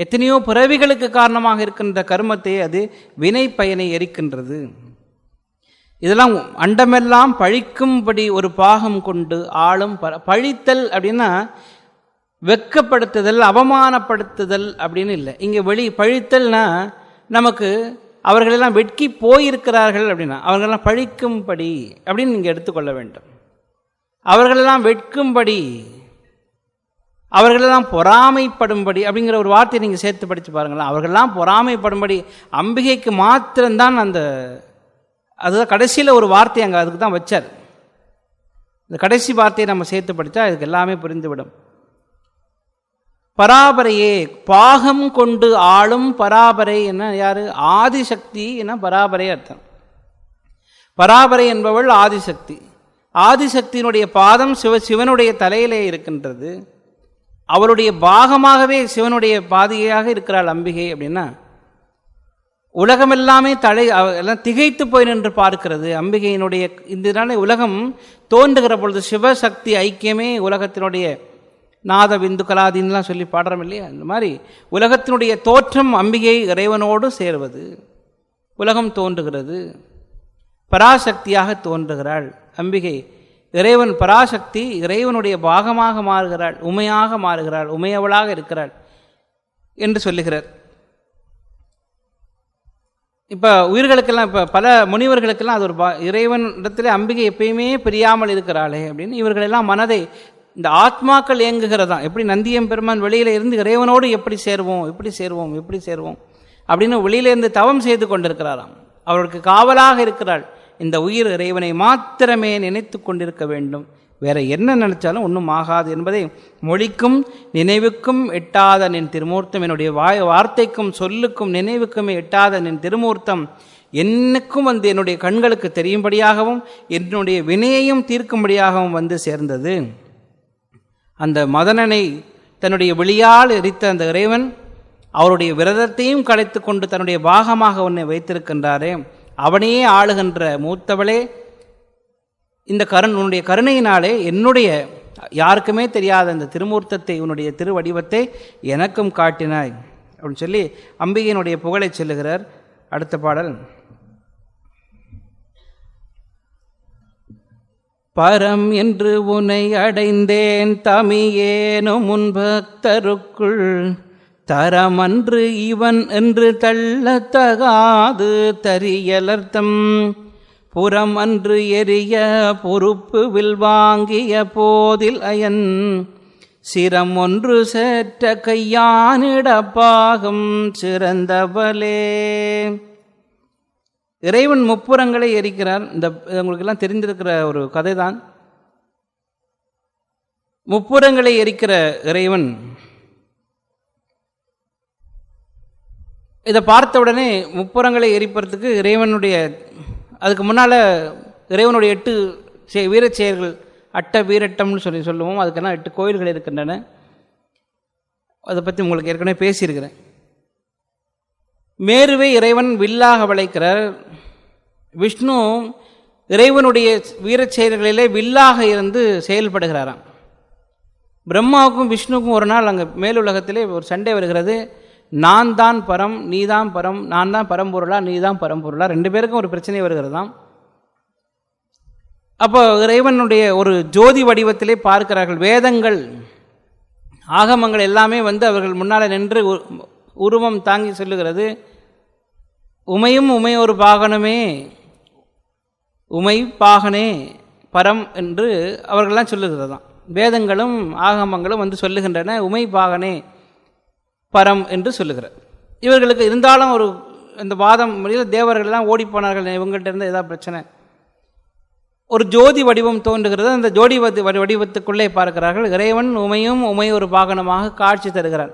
எத்தனையோ பிறவிகளுக்கு காரணமாக இருக்கின்ற கர்மத்தை அது வினை பயனை எரிக்கின்றது. இதெல்லாம் அண்டமெல்லாம் பழிக்கும்படி ஒரு பாகம் கொண்டு ஆளும் பழித்தல் அப்படின்னா வெட்கப்படுத்துதல், அவமானப்படுத்துதல் அப்படின்னு இல்லை. இங்கே பழித்தல்னா நமக்கு அவர்களெல்லாம் வெட்கி போயிருக்கிறார்கள் அப்படின்னா அவர்களெல்லாம் பழிக்கும்படி அப்படின்னு நீங்கள் எடுத்துக்கொள்ள வேண்டும். அவர்களெல்லாம் வெட்கும்படி, அவர்களெல்லாம் பொறாமைப்படும்படி அப்படிங்கிற ஒரு வார்த்தையை நீங்கள் சேர்த்து படித்து பாருங்களேன். அவர்களெல்லாம் பொறாமைப்படும்படி அம்பிகைக்கு மாத்திரம்தான் அந்த, அதுதான் கடைசியில் ஒரு வார்த்தை அங்கே அதுக்கு தான் வச்சார். இந்த கடைசி வார்த்தையை நம்ம சேர்த்து படித்தா அதுக்கு எல்லாமே புரிந்துவிடும். பராபரையே, பாகம் கொண்டு ஆளும் பராபரை என்ன யாரு? ஆதிசக்தி என்ன பராபரை அர்த்தம். பராபரை என்பவள் ஆதிசக்தி. ஆதிசக்தியினுடைய பாதம் சிவனுடைய தலையிலே இருக்கின்றது. அவளுடைய பாகமாகவே சிவனுடைய பாதியாக இருக்கிறாள் அம்பிகை. அப்படின்னா உலகமெல்லாமே எல்லாம் திகைத்து போய் நின்று பார்க்கிறது அம்பிகையினுடைய. இதனால உலகம் தோன்றுகிற பொழுது சிவசக்தி ஐக்கியமே உலகத்தினுடைய நாத விந்து கலாதின்லாம் சொல்லி பாடுறோம் இல்லையா? அந்த மாதிரி உலகத்தினுடைய தோற்றம் அம்பிகை இறைவனோடு சேர்வது. உலகம் தோன்றுகிறது, பராசக்தியாக தோன்றுகிறாள் அம்பிகை. இறைவன் பராசக்தி இறைவனுடைய பாகமாக மாறுகிறாள், உமையாக மாறுகிறாள், உமையவளாக இருக்கிறாள் என்று சொல்லுகிறார். இப்போ உயிர்களுக்கெல்லாம், இப்போ பல முனிவர்களுக்கெல்லாம் அது ஒரு இறைவன் இடத்துல அம்பிகை எப்பயுமே பிரியாமல் இருக்கிறாளே அப்படின்னு இவர்களெல்லாம் மனதை, இந்த ஆத்மாக்கள் இயங்குகிறதா எப்படி நந்தியம் பெருமான் வெளியில இருந்து இறைவனோடு எப்படி சேர்வோம் அப்படின்னு வெளியிலிருந்து தவம் செய்து கொண்டிருக்கிறாராம். அவருக்கு காவலாக இருக்கிறாள் இந்த உயிர். இறைவனை மாத்திரமே நினைத்து கொண்டிருக்க வேண்டும், வேற என்ன நினைச்சாலும் ஒன்றும் ஆகாது என்பதை மொழிக்கும் நினைவுக்கும் எட்டாத நின் திருமூர்த்தம், என்னுடைய வார்த்தைக்கும் சொல்லுக்கும் நினைவுக்குமே எட்டாத நின் திருமூர்த்தம் என்னைக்கும் வந்து என்னுடைய கண்களுக்கு தெரியும்படியாகவும் என்னுடைய வினையையும் தீர்க்கும்படியாகவும் வந்து சேர்ந்தது. அந்த மதனனை தன்னுடைய விழியால் எரித்த அந்த இறைவன் அவருடைய விரதத்தையும் கலைத்து கொண்டு தன்னுடைய பாகமாக உன்னை வைத்திருக்கின்றாரே, அவனையே ஆளுகின்ற மூத்தவளே, இந்த உன்னுடைய கருணையினாலே என்னுடைய யாருக்குமே தெரியாத இந்த திருமூர்த்தத்தை, உன்னுடைய திருவடிவத்தை எனக்கும் காட்டினாய் அப்படின்னு சொல்லி அம்பிகையினுடைய புகழை சொல்லுகிறார். அடுத்த பாடல், பரம் என்று உனை அடைந்தேன் தமியேனும் முன்பக்தருக்குள், தரமன்று இவன் என்று தள்ளத்தகாது தரியலர்த்தம், புறம் அன்று எரிய பொறுப்பு வில் வாங்கிய போதில் அயன், சிரம் ஒன்று சேற்ற கையானிடப்பாகும் சிறந்தவளே. இறைவன் முப்புறங்களை எரிக்கிறார். இந்த உங்களுக்கு எல்லாம் தெரிந்திருக்கிற ஒரு கதை தான். முப்புறங்களை எரிக்கிற இறைவன் இதை பார்த்த உடனே முப்புறங்களை எரிப்பதற்கு இறைவனுடைய, அதுக்கு முன்னால் இறைவனுடைய 8 வீரச் செயல்கள், அட்ட வீரட்டம்னு சொல்லுவோம். அதுக்கெல்லாம் 8 கோயில்கள் இருக்கின்றன. அதை பற்றி உங்களுக்கு ஏற்கனவே பேசியிருக்கிறேன். மேருவை இறைவன் வில்லாக வளைக்கிறார். விஷ்ணு இறைவனுடைய வீரச் செயல்களிலே வில்லாக இருந்து செயல்படுகிறாராம். பிரம்மாவுக்கும் விஷ்ணுவுக்கும் ஒரு நாள் அங்கே மேலுலகத்திலே ஒரு சண்டை வருகிறது. நான் தான் பரம், நீ தான் பரம், நான் தான் பரம்பொருளா, நீ தான் பரம்பொருளா, 2 பேருக்கும் ஒரு பிரச்சனை வருகிறதாம். அப்போ இறைவனுடைய ஒரு ஜோதி வடிவத்திலே பார்க்கிறார்கள். வேதங்கள் ஆகமங்கள் எல்லாமே வந்து அவர்கள் முன்னால் நின்று உருவம் தாங்கி சொல்லுகிறது, உமையும் உமையொரு பாகனமே, உமை பாகனே பரம் என்று அவர்கள்லாம் சொல்லுகிறதாம். வேதங்களும் ஆகமங்களும் வந்து சொல்லுகின்றன உமை பாகனே பரம் என்று சொல்லுகிறார். இவர்களுக்கு இருந்தாலும் ஒரு இந்த வாதம் முறையில் தேவர்கள்லாம் ஓடிப்போனார்கள். இவங்கள்ட்ட இருந்து ஏதாவது பிரச்சனை, ஒரு ஜோதி வடிவம் தோன்றுகிறது. அந்த ஜோதி வடிவத்துக்குள்ளே பார்க்கிறார்கள் இறைவன் உமையும் உமையொரு பாகனமாக காட்சி தருகிறார்.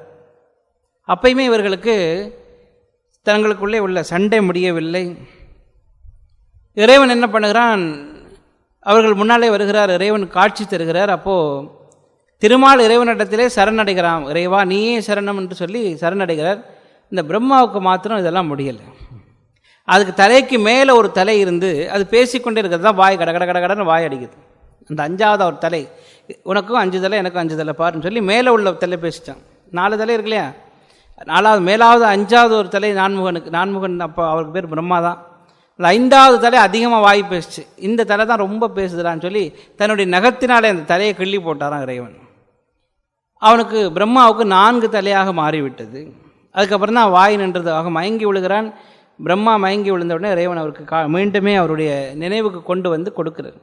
அப்பயுமே இவர்களுக்கு தங்களுக்குள்ளே உள்ள சண்டை முடியவில்லை. இறைவன் என்ன பண்ணுகிறான், அவர்கள் முன்னாலே வருகிறார், இறைவன் காட்சி தருகிறார். அப்போது திருமால் இறைவனிடத்திலே சரணடைகிறான். இறைவா நீயே சரணம் என்று சொல்லி சரணடைகிறார். இந்த பிரம்மாவுக்கு மாத்திரம் இதெல்லாம் முடியலை. அதுக்கு தலைக்கு மேலே ஒரு தலை இருந்து அது பேசிக்கொண்டே இருக்கிறது தான் வாய் கட கட கட கடன்னு வாய் அடிக்குது. அந்த 5வது ஒரு தலை, உனக்கும் 5 தலை எனக்கும் 5 தலை பாருன்னு சொல்லி மேலே உள்ள தலை பேசிட்டான். 4 தலை இருக்கு இல்லையா, 4வது மேலாவது 5வது ஒரு தலை நான்முகன் அப்போ அவருக்கு பேர் பிரம்மா தான். அந்த 5வது தலை அதிகமாக வாய் பேசிச்சு. இந்த தலை தான் ரொம்ப பேசுதுடான்னு சொல்லி தன்னுடைய நகத்தினாலே அந்த தலையை கிள்ளி போட்டாரான் இறைவன். அவனுக்கு பிரம்மாவுக்கு 4 தலையாக மாறிவிட்டது. அதுக்கப்புறம் தான் வாய் நின்றது. ஆக மயங்கி விழுகிறான். பிரம்மா மயங்கி விழுந்த உடனே இறைவன் அவருக்கு மீண்டுமே அவருடைய நினைவுக்கு கொண்டு வந்து கொடுக்கிறார்.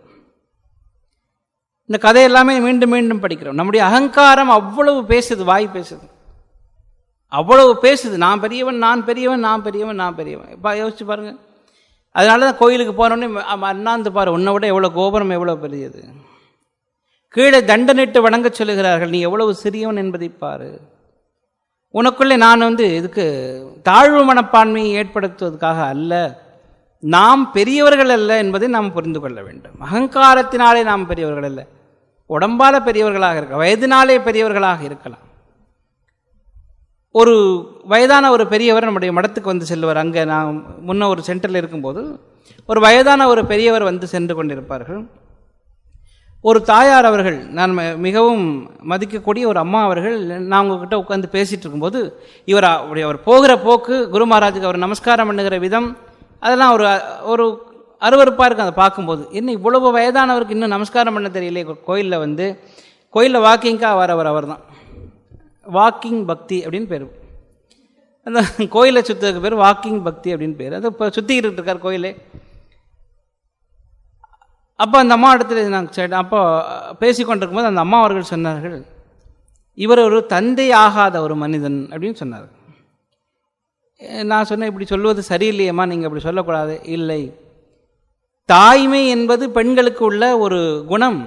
இந்த கதை எல்லாமே மீண்டும் மீண்டும் படிக்கிறோம். நம்முடைய அகங்காரம் அவ்வளவு பேசுது, வாய் பேசுது, அவ்வளவு பேசுது. நான் பெரியவன், நான் பெரியவன், நான் பெரியவன், நான் பெரியவன். இப்போ யோசிச்சு பாருங்கள். அதனால தான் கோயிலுக்கு போனோடனே அண்ணாந்து பாரு, உன்னை விட எவ்வளோ கோபுரம் எவ்வளோ பெரியது. கீழே தண்டனிட்டு வணங்க சொல்லுகிறார்கள், நீ எவ்வளவு சிறியவன் என்பதை பாரு. உனக்குள்ளே நான் இதுக்கு தாழ்வு மனப்பான்மையை ஏற்படுத்துவதற்காக அல்ல, நாம் பெரியவர்கள் அல்ல என்பதை நாம் புரிந்து கொள்ள வேண்டும். அகங்காரத்தினாலே நாம் பெரியவர்கள் அல்ல, உடம்பால பெரியவர்களாக இருக்கலாம், வயதினாலே பெரியவர்களாக இருக்கலாம். ஒரு வயதான ஒரு பெரியவர் நம்முடைய மடத்துக்கு வந்து செல்வார். அங்கே நான் முன்ன ஒரு சென்டரில் இருக்கும்போது ஒரு வயதான ஒரு பெரியவர் வந்து சென்று கொண்டிருப்பார்கள். ஒரு தாயார் அவர்கள், நான் மிகவும் மதிக்கக்கூடிய ஒரு அம்மா அவர்கள், நான் உங்ககிட்ட உட்காந்து பேசிகிட்டு இருக்கும்போது அவர் போகிற போக்கு, குரு மகாராஜுக்கு அவர் நமஸ்காரம் பண்ணுகிற விதம், அதெல்லாம் ஒரு அருவருப்பாக இருக்குது. அதை பார்க்கும்போது என்ன இவ்வளவு வயதானவருக்கு இன்னும் நமஸ்காரம் பண்ண தெரியலையே. கோயிலில் வாக்கிங்காக அவர் தான் வாக்கிங் பக்தி அப்படின்னு பேர். அந்த கோயிலை சுற்றுறதுக்கு பேர் வாக்கிங் பக்தி அப்படின்னு பேர். அது இப்போ சுற்றிக்கிட்டு இருக்கார் கோயிலே. அப்போ அந்த அம்மா இடத்துல நாங்கள் அப்போ பேசிக்கொண்டிருக்கும்போது அந்த அம்மா அவர்கள் சொன்னார்கள், இவர் ஒரு தந்தை ஆகாத ஒரு மனிதன் அப்படின்னு சொன்னார். நான் சொன்னேன், இப்படி சொல்வது சரியில்லையம்மா, நீங்கள் அப்படி சொல்லக்கூடாது. இல்லை, தாய்மை என்பது பெண்களுக்கு உள்ள ஒரு குணம்.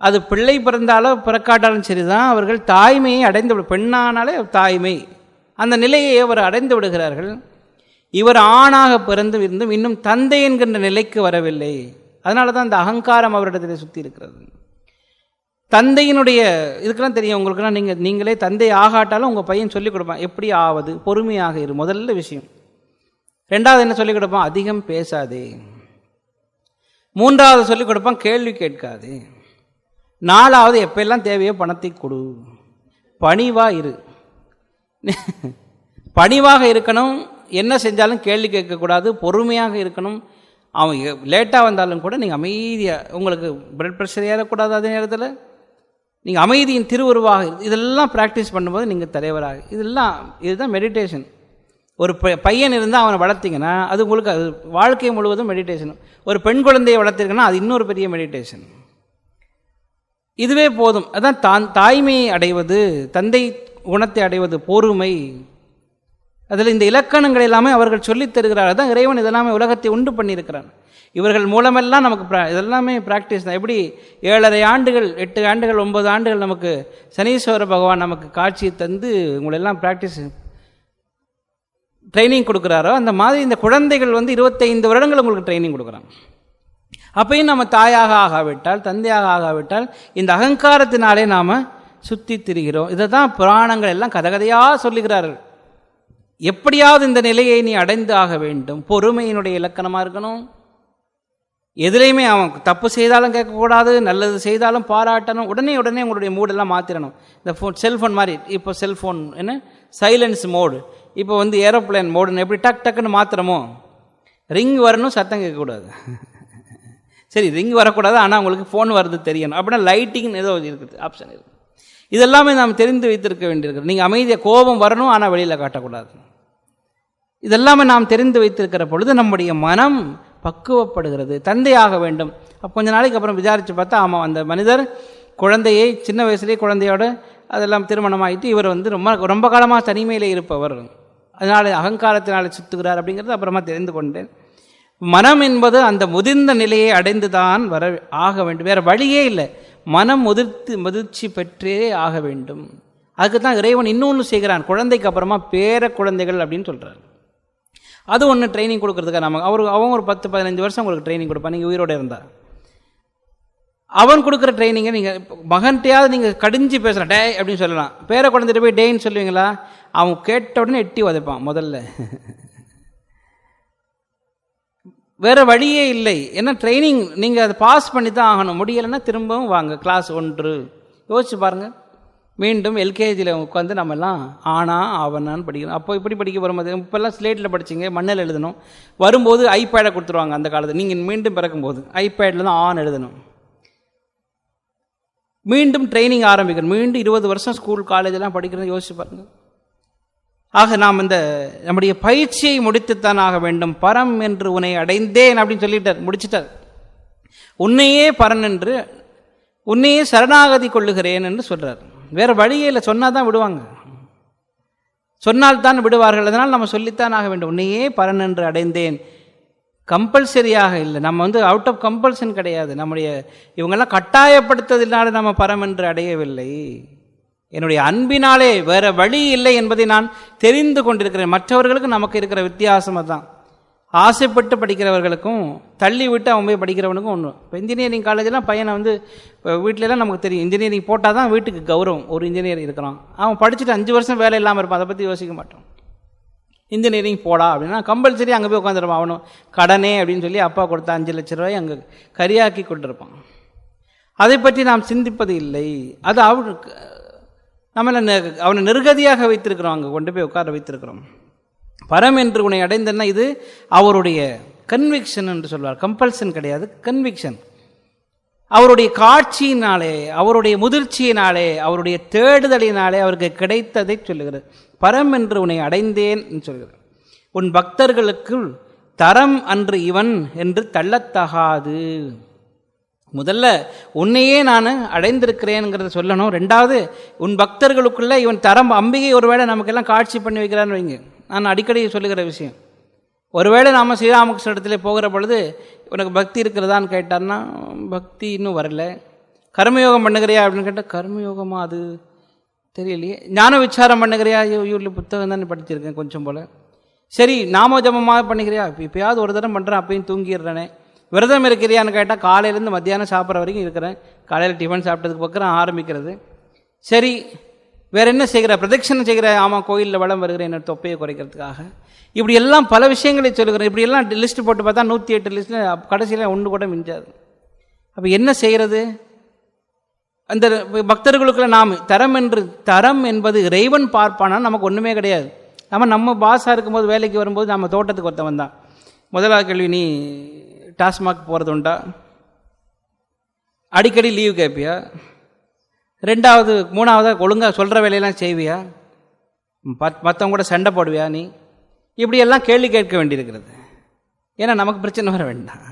அது பிள்ளை பிறந்தாலும் பிறக்காட்டாலும் சரிதான், அவர்கள் தாய்மையை அடைந்து பெண்ணானாலே தாய்மை அந்த நிலையை அவர் அடைந்து விடுகிறார்கள். இவர் ஆணாக பிறந்து இருந்தும் இன்னும் தந்தை என்கின்ற நிலைக்கு வரவில்லை. அதனால தான் அந்த அகங்காரம் அவரிடத்தில் சுற்றி இருக்கிறது. தந்தையினுடைய இதுக்கெல்லாம் தெரியும் உங்களுக்குலாம். நீங்களே தந்தை ஆகாட்டாலும் உங்கள் பையன் சொல்லிக் கொடுப்பான், எப்படி ஆவது, பொறுமையாக இரு, முதல்ல விஷயம். 2வது என்ன சொல்லிக் கொடுப்பான், அதிகம் பேசாதே. 3வது சொல்லிக் கொடுப்பான், கேள்வி கேட்காதே. 4வது எப்பெல்லாம் தேவையோ பணத்தை கொடு, பணிவாக இரு. பணிவாக இருக்கணும், என்ன செஞ்சாலும் கேள்வி கேட்கக்கூடாது, பொறுமையாக இருக்கணும். அவன் லேட்டாக வந்தாலும் கூட நீங்கள் அமைதியாக, உங்களுக்கு பிளட் ப்ரெஷர் ஏறக்கூடாது, அதே நேரத்தில் நீங்கள் அமைதியின் திருவுருவாக, இதெல்லாம் ப்ராக்டிஸ் பண்ணும்போது நீங்கள் தலைவராக, இதுதான் மெடிடேஷன். ஒரு பையன் இருந்தால் அவனை வளர்த்திங்கன்னா அது உங்களுக்கு அது வாழ்க்கை முழுவதும் மெடிடேஷன். ஒரு பெண் குழந்தையை வளர்த்திருக்குன்னா அது இன்னொரு பெரிய மெடிடேஷன். இதுவே போதும். அதான் தாய்மையை அடைவது, தந்தை குணத்தை அடைவது, பொறுமை. அதில் இந்த இலக்கணங்கள் எல்லாமே அவர்கள் சொல்லித் தருகிறார்கள். தான் இறைவன் இதெல்லாமே உலகத்தை உண்டு பண்ணியிருக்கிறான். இவர்கள் மூலமெல்லாம் நமக்கு இதெல்லாமே ப்ராக்டிஸ் தான். எப்படி 7.5 ஆண்டுகள் 8 ஆண்டுகள் 9 ஆண்டுகள் நமக்கு சனீஸ்வர பகவான் நமக்கு காட்சியை தந்து உங்களெல்லாம் ப்ராக்டிஸ் ட்ரைனிங் கொடுக்குறாரோ, அந்த மாதிரி இந்த குழந்தைகள் 25 வருடங்கள் உங்களுக்கு ட்ரைனிங் கொடுக்குறாங்க. அப்பையும் நம்ம தாயாக ஆகாவிட்டால், தந்தையாக ஆகாவிட்டால், இந்த அகங்காரத்தினாலே நாம் சுற்றி திரிகிறோம். இதை தான் புராணங்கள் எல்லாம் கதையாக சொல்லுகிறார்கள். எப்படியாவது இந்த நிலையை நீ அடைந்து ஆக வேண்டும். பொறுமையினுடைய இலக்கணமாக இருக்கணும். எதுலேயுமே அவன் தப்பு செய்தாலும் கேட்கக்கூடாது, நல்லது செய்தாலும் பாராட்டணும். உடனே உங்களுடைய மூடெல்லாம் மாற்றிடணும். இந்த செல்ஃபோன் மாதிரி, இப்போ செல்ஃபோன் என்ன சைலன்ஸ் மோடு, இப்போ ஏரோப்ளேன் மோடுன்னு எப்படி டக்குன்னு மாத்திரமோ, ரிங் வரணும், சத்தம் கேட்கக்கூடாது. சரி, ரிங் வரக்கூடாது, ஆனால் உங்களுக்கு ஃபோன் வருது தெரியணும். அப்படின்னா லைட்டிங் ஏதோ இருக்குது, ஆப்ஷன் இருக்குது. இதெல்லாமே நாம் தெரிந்து வைத்திருக்க வேண்டியிருக்கிறது. நீங்கள் அமைதியாக, கோபம் வரணும் ஆனால் வெளியில் காட்டக்கூடாது. இதெல்லாமே நாம் தெரிந்து வைத்திருக்கிற பொழுது நம்முடைய மனம் பக்குவப்படுகிறது, தந்தையாக வேண்டும். அப்போ கொஞ்ச நாளைக்கு அப்புறம் விசாரித்து பார்த்தா, ஆமாம், அந்த மனிதர் குழந்தையை சின்ன வயசுலேயே குழந்தையோட அதெல்லாம் திருமணமாகிட்டு இவர் ரொம்ப காலமாக தனிமையிலே இருப்பவர், அதனால் அகங்காரத்தினாலே சுற்றுகிறார் அப்படிங்கிறது அப்புறமா தெரிந்து கொண்டேன். மனம் என்பது அந்த முதிர்ந்த நிலையை அடைந்து தான் ஆக வேண்டும், வேறு வழியே இல்லை. மனம் முதிர்ச்சி பெற்றே ஆக வேண்டும். அதுக்கு தான் இறைவன் இன்னொன்று செய்கிறான், குழந்தைக்கு அப்புறமா பேர குழந்தைகள் அப்படின்னு சொல்கிறார். அது ஒன்று ட்ரைனிங் கொடுக்கறதுக்காக அவன் ஒரு 10-15 வருஷம் உங்களுக்கு ட்ரைனிங் கொடுப்பான். நீங்கள் உயிரோடு இருந்தால் அவன் கொடுக்குற ட்ரைனிங்கை நீங்கள் மகன்கிட்டையாவது நீங்கள் கடிஞ்சு பேசுகிற டே அப்படின்னு சொல்லலாம். பேர குழந்தைகிட்ட போய் டேன்னு சொல்லுவீங்களா? அவன் கேட்ட உடனே எட்டி உதைப்பான் முதல்ல. வேறு வழியே இல்லை. ஏன்னா ட்ரைனிங் நீங்கள் அதை பாஸ் பண்ணி தான் ஆகணும். முடியலைன்னா திரும்பவும் வாங்க கிளாஸ் 1. யோசிச்சு பாருங்கள். மீண்டும் எல்கேஜியில் உட்காந்து நம்மெல்லாம் ஆனா ஆவணான்னு படிக்கணும். அப்போ இப்படி படிக்க வரும்போது இப்போல்லாம் ஸ்லேட்டில் படிச்சிங்க, மண்ணில் எழுதணும். வரும்போது ஐபேடை கொடுத்துருவாங்க. அந்த காலத்தில் நீங்கள் மீண்டும் பிறக்கும்போது ஐபேடில் தான் ஆன் எழுதணும். மீண்டும் ட்ரைனிங் ஆரம்பிக்கணும். மீண்டும் 20 வருஷம் ஸ்கூல் காலேஜெல்லாம் படிக்கிறது யோசிச்சு பாருங்கள். ஆக நாம் இந்த நம்முடைய பயிற்சியை முடித்துத்தான் ஆக வேண்டும். பரம் என்று உன்னை அடைந்தேன் அப்படின்னு சொல்லிட்டார், முடிச்சிட்டார். உன்னையே பரன் என்று, உன்னையே சரணாகதி கொள்ளுகிறேன் என்று சொல்கிறார். வேறு வழியில் சொன்னால் தான் விடுவாங்க, சொன்னால் தான் விடுவார்கள். அதனால் நம்ம சொல்லித்தான் ஆக வேண்டும். உன்னையே பரன் என்று அடைந்தேன். கம்பல்சரியாக இல்லை, நம்ம அவுட் ஆஃப் கம்பல்சன் கிடையாது. நம்முடைய இவங்கெல்லாம் கட்டாயப்படுத்ததினால நம்ம பரம் என்று அடையவில்லை. என்னுடைய அன்பினாலே வேற வழி இல்லை என்பதை நான் தெரிந்து கொண்டிருக்கிறேன். மற்றவர்களுக்கு நமக்கு இருக்கிற வித்தியாசம் தான். ஆசைப்பட்டு படிக்கிறவர்களுக்கும் தள்ளி விட்டு அவன் போய் படிக்கிறவனுக்கும் ஒன்று. இப்போ இன்ஜினியரிங் காலேஜெலாம் பையனை வீட்டிலலாம் நமக்கு தெரியும், இன்ஜினியரிங் போட்டால் தான் வீட்டுக்கு கௌரவம். ஒரு இன்ஜினியர் இருக்கிறான், அவன் படிச்சுட்டு 5 வருஷம் வேலை இல்லாமல் இருப்பான். அதை பற்றி யோசிக்க மாட்டான். இன்ஜினியரிங் போடா அப்படின்னா கம்பல்சரி அங்கே போய் உட்காந்துருப்பான். அவனும் கடனே அப்படின்னு சொல்லி அப்பா கொடுத்த 5 லட்ச ரூபாய் அங்கே கரியாக்கி கொண்டிருப்பான். அதை பற்றி நாம் சிந்திப்பது இல்லை. அது அவனுக்கு நம்மளை அவனை நிர்கதியாக வைத்திருக்கிறோம், அங்கே கொண்டு போய் உட்கார வைத்திருக்கிறோம். பரம் என்று உன்னை அடைந்தன்னா இது அவருடைய கன்விக்ஷன் என்று சொல்வார். கம்பல்சன் கிடையாது, கன்விக்ஷன். அவருடைய காட்சியினாலே, அவருடைய முதிர்ச்சியினாலே, அவருடைய தேடுதலினாலே அவருக்கு கிடைத்ததை சொல்லுகிறது. பரம் என்று உன்னை அடைந்தேன் சொல்கிறது. உன் பக்தர்களுக்குள் தரம் அன்று இவன் என்று தள்ளத்தகாது. முதல்ல உன்னையே நான் அடைந்திருக்கிறேங்கிறத சொல்லணும். 2வது உன் பக்தர்களுக்குள்ள இவன் தரம். அம்பிகை ஒருவேளை நமக்கெல்லாம் காட்சி பண்ணி வைக்கிறான்னு வைங்க. நான் அடிக்கடி சொல்லுகிற விஷயம், ஒருவேளை நாம் ஸ்ரீராமகிருஷ்ண இடத்துல போகிற பொழுது உனக்கு பக்தி இருக்கிறதான்னு கேட்டார்னா பக்தி இன்னும் வரல. கர்மயோகம் பண்ணுகிறியா அப்படின்னு கேட்டால் கர்மயோகமா அது தெரியலையே. ஞான விசாரம் பண்ணுகிறியா, யூரில் புத்தகம் தான் படிச்சிருக்கேன் கொஞ்சம் போல். சரி நாம ஜபமாக பண்ணிக்கிறியா, இப்போயாவது ஒரு தரம் பண்ணுறேன் அப்பயும் தூங்கிடுறேனே. விரதம் இருக்கிறியான்னு கேட்டால் காலையிலேருந்து மத்தியானம் சாப்பிட்ற வரைக்கும் இருக்கிறேன். காலையில் டிஃபன் சாப்பிட்டதுக்கு பக்கம் ஆரம்பிக்கிறது. சரி வேறு என்ன செய்கிற, பிரதட்சணம் செய்கிற, ஆமாம் கோயிலில் வளம் வருகிறேன் என்னோட தொப்பையை குறைக்கிறதுக்காக. இப்படி எல்லாம் பல விஷயங்களை சொல்லுகிறேன். இப்படி எல்லாம் லிஸ்ட்டு போட்டு பார்த்தா 108 லிஸ்ட்டில் கடைசியில் ஒன்று கூட மிஞ்சாது. அப்போ என்ன செய்கிறது? அந்த பக்தர்களுக்குள்ள நாம் தரம் என்பது இறைவன் பார்ப்பானா நமக்கு ஒன்றுமே கிடையாது. நம்ம பாஸாக இருக்கும்போது வேலைக்கு வரும்போது நம்ம தோட்டத்துக்கு ஒருத்தவன் தான். முதலாவது கேள்வி, நீ டாஸ்மாக் போகிறது உண்டா? அடிக்கடி லீவு கேட்பியா? 2வது 3வது ஒழுங்காக சொல்கிற வேலையெல்லாம் செய்வியா? மற்றவங்க கூட சண்டை போடுவியா நீ? இப்படியெல்லாம் கேள்வி கேட்க வேண்டியிருக்கிறது. ஏன்னா நமக்கு பிரச்சனை வர வேண்டாம்.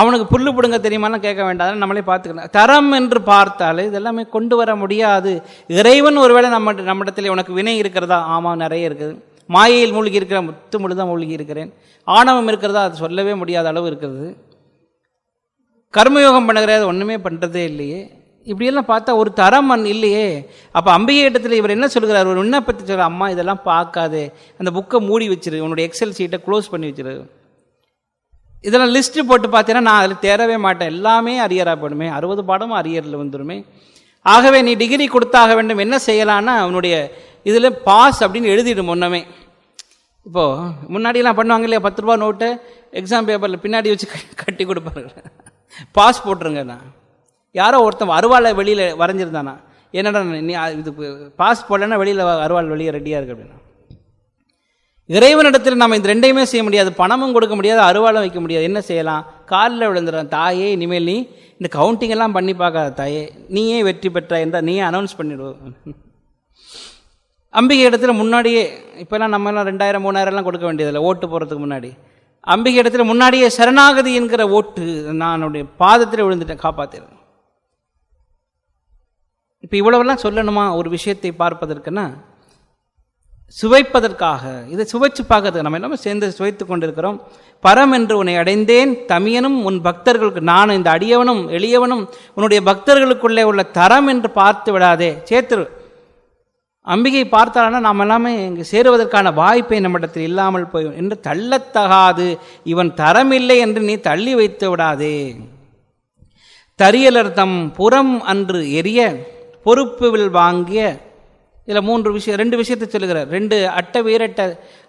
அவனுக்கு புல்லு பிடுங்க தெரியுமான்னு கேட்க வேண்டாம், நம்மளே பார்த்துக்கலாம். தரம் என்று பார்த்தாலே இதெல்லாமே கொண்டு வர முடியாது. இறைவன் ஒருவேளை நம்மிடத்தில் உனக்கு வினை இருக்கிறதா? ஆமாம் நிறைய இருக்குது. மாயையில் மூழ்கி இருக்கிற முழுதான் மூழ்கி இருக்கிறேன். ஆணவம் இருக்கிறதா? அது சொல்லவே முடியாத அளவு இருக்கிறது. கர்மயோகம் பண்ணுகிறது ஒன்றுமே பண்ணுறதே இல்லையே. இப்படியெல்லாம் பார்த்தா ஒரு தரம் இல்லையே. அப்போ அம்பிகை இடத்துல இவர் என்ன சொல்கிறார்? ஒரு விண்ணப்பத்தை சொல்கிற, அம்மா இதெல்லாம் பார்க்காதே, அந்த புக்கை மூடி வச்சிரு, உன்னுடைய எக்ஸல் சீட்டை க்ளோஸ் பண்ணி வச்சிரு. இதெல்லாம் லிஸ்ட்டு போட்டு பார்த்தீங்கன்னா நான் அதில் தேரவே மாட்டேன், எல்லாமே அரியராக போடுமே, 60 பாடமும் அரியரில் வந்துடுமே. ஆகவே நீ டிகிரி கொடுத்தாக வேண்டும். என்ன செய்யலான்னா அவனுடைய இதில் பாஸ் அப்படின்னு எழுதிடும் முன்னமே. இப்போது முன்னாடியெல்லாம் பண்ணுவாங்க இல்லையா, 10 ரூபா நோட்டு எக்ஸாம் பேப்பரில் பின்னாடி வச்சு கட்டி கொடுப்பாரு, பாஸ் போட்டுருங்கண்ணா. யாரோ ஒருத்தன் அருவாளை வெளியில் வரைஞ்சிருந்தானா, என்னடா நீ இது பாஸ் போடலன்னா வெளியில் அருவாள் வெளியே ரெடியாக இருக்கு அப்படின்னா. இறைவனிடத்தில் நம்ம இந்த 2யுமே செய்ய முடியாது. பணமும் கொடுக்க முடியாது, அருவாளும் வைக்க முடியாது. என்ன செய்யலாம்? காலில் விழுந்துடுறான், தாயே இனிமேல் நீ இந்த கவுண்டிங் எல்லாம் பண்ணி பார்க்காத தாயே, நீயே வெற்றி பெற்ற என்றால் நீயே அனௌன்ஸ் பண்ணிவிடுவோம். அம்பிகை இடத்துல முன்னாடியே, இப்போல்லாம் நம்மலாம் 2000 3000 கொடுக்க வேண்டியதில்லை ஓட்டு போகிறதுக்கு முன்னாடி. அம்பிகை இடத்துல முன்னாடியே சரணாகதி என்கிற ஓட்டு, நான் பாதத்தில் விழுந்துட்டேன், காப்பாற்றிடுறேன். இப்போ இவ்வளவெல்லாம் சொல்லணுமா ஒரு விஷயத்தை பார்ப்பதற்குன்னா? சுவைப்பதற்காக, இதை சுவைச்சு பார்க்கறதுக்கு நம்ம எல்லாமே சேர்ந்து சுவைத்து கொண்டிருக்கிறோம். பரம் என்று உன்னை அடைந்தேன், தமியனும் உன் பக்தர்களுக்கு, நான் இந்த அடியவனும் எளியவனும் உன்னுடைய பக்தர்களுக்குள்ளே உள்ள தரம் என்று பார்த்து விடாதே, சேர்த்துரு. அம்பிகை பார்த்தாலானா நாம் எல்லாமே இங்கு சேருவதற்கான வாய்ப்பை நம்மிடத்தில் இல்லாமல் போய் என்று தள்ளத்தகாது. இவன் தரமில்லை என்று நீ தள்ளி வைத்து விடாதே. தரியலர் தம் புறம் அன்று எரிய பொறுப்புவில் வாங்கிய, இதில் 2 விஷயத்தை சொல்லுகிறார். 2 அட்ட வீரட்ட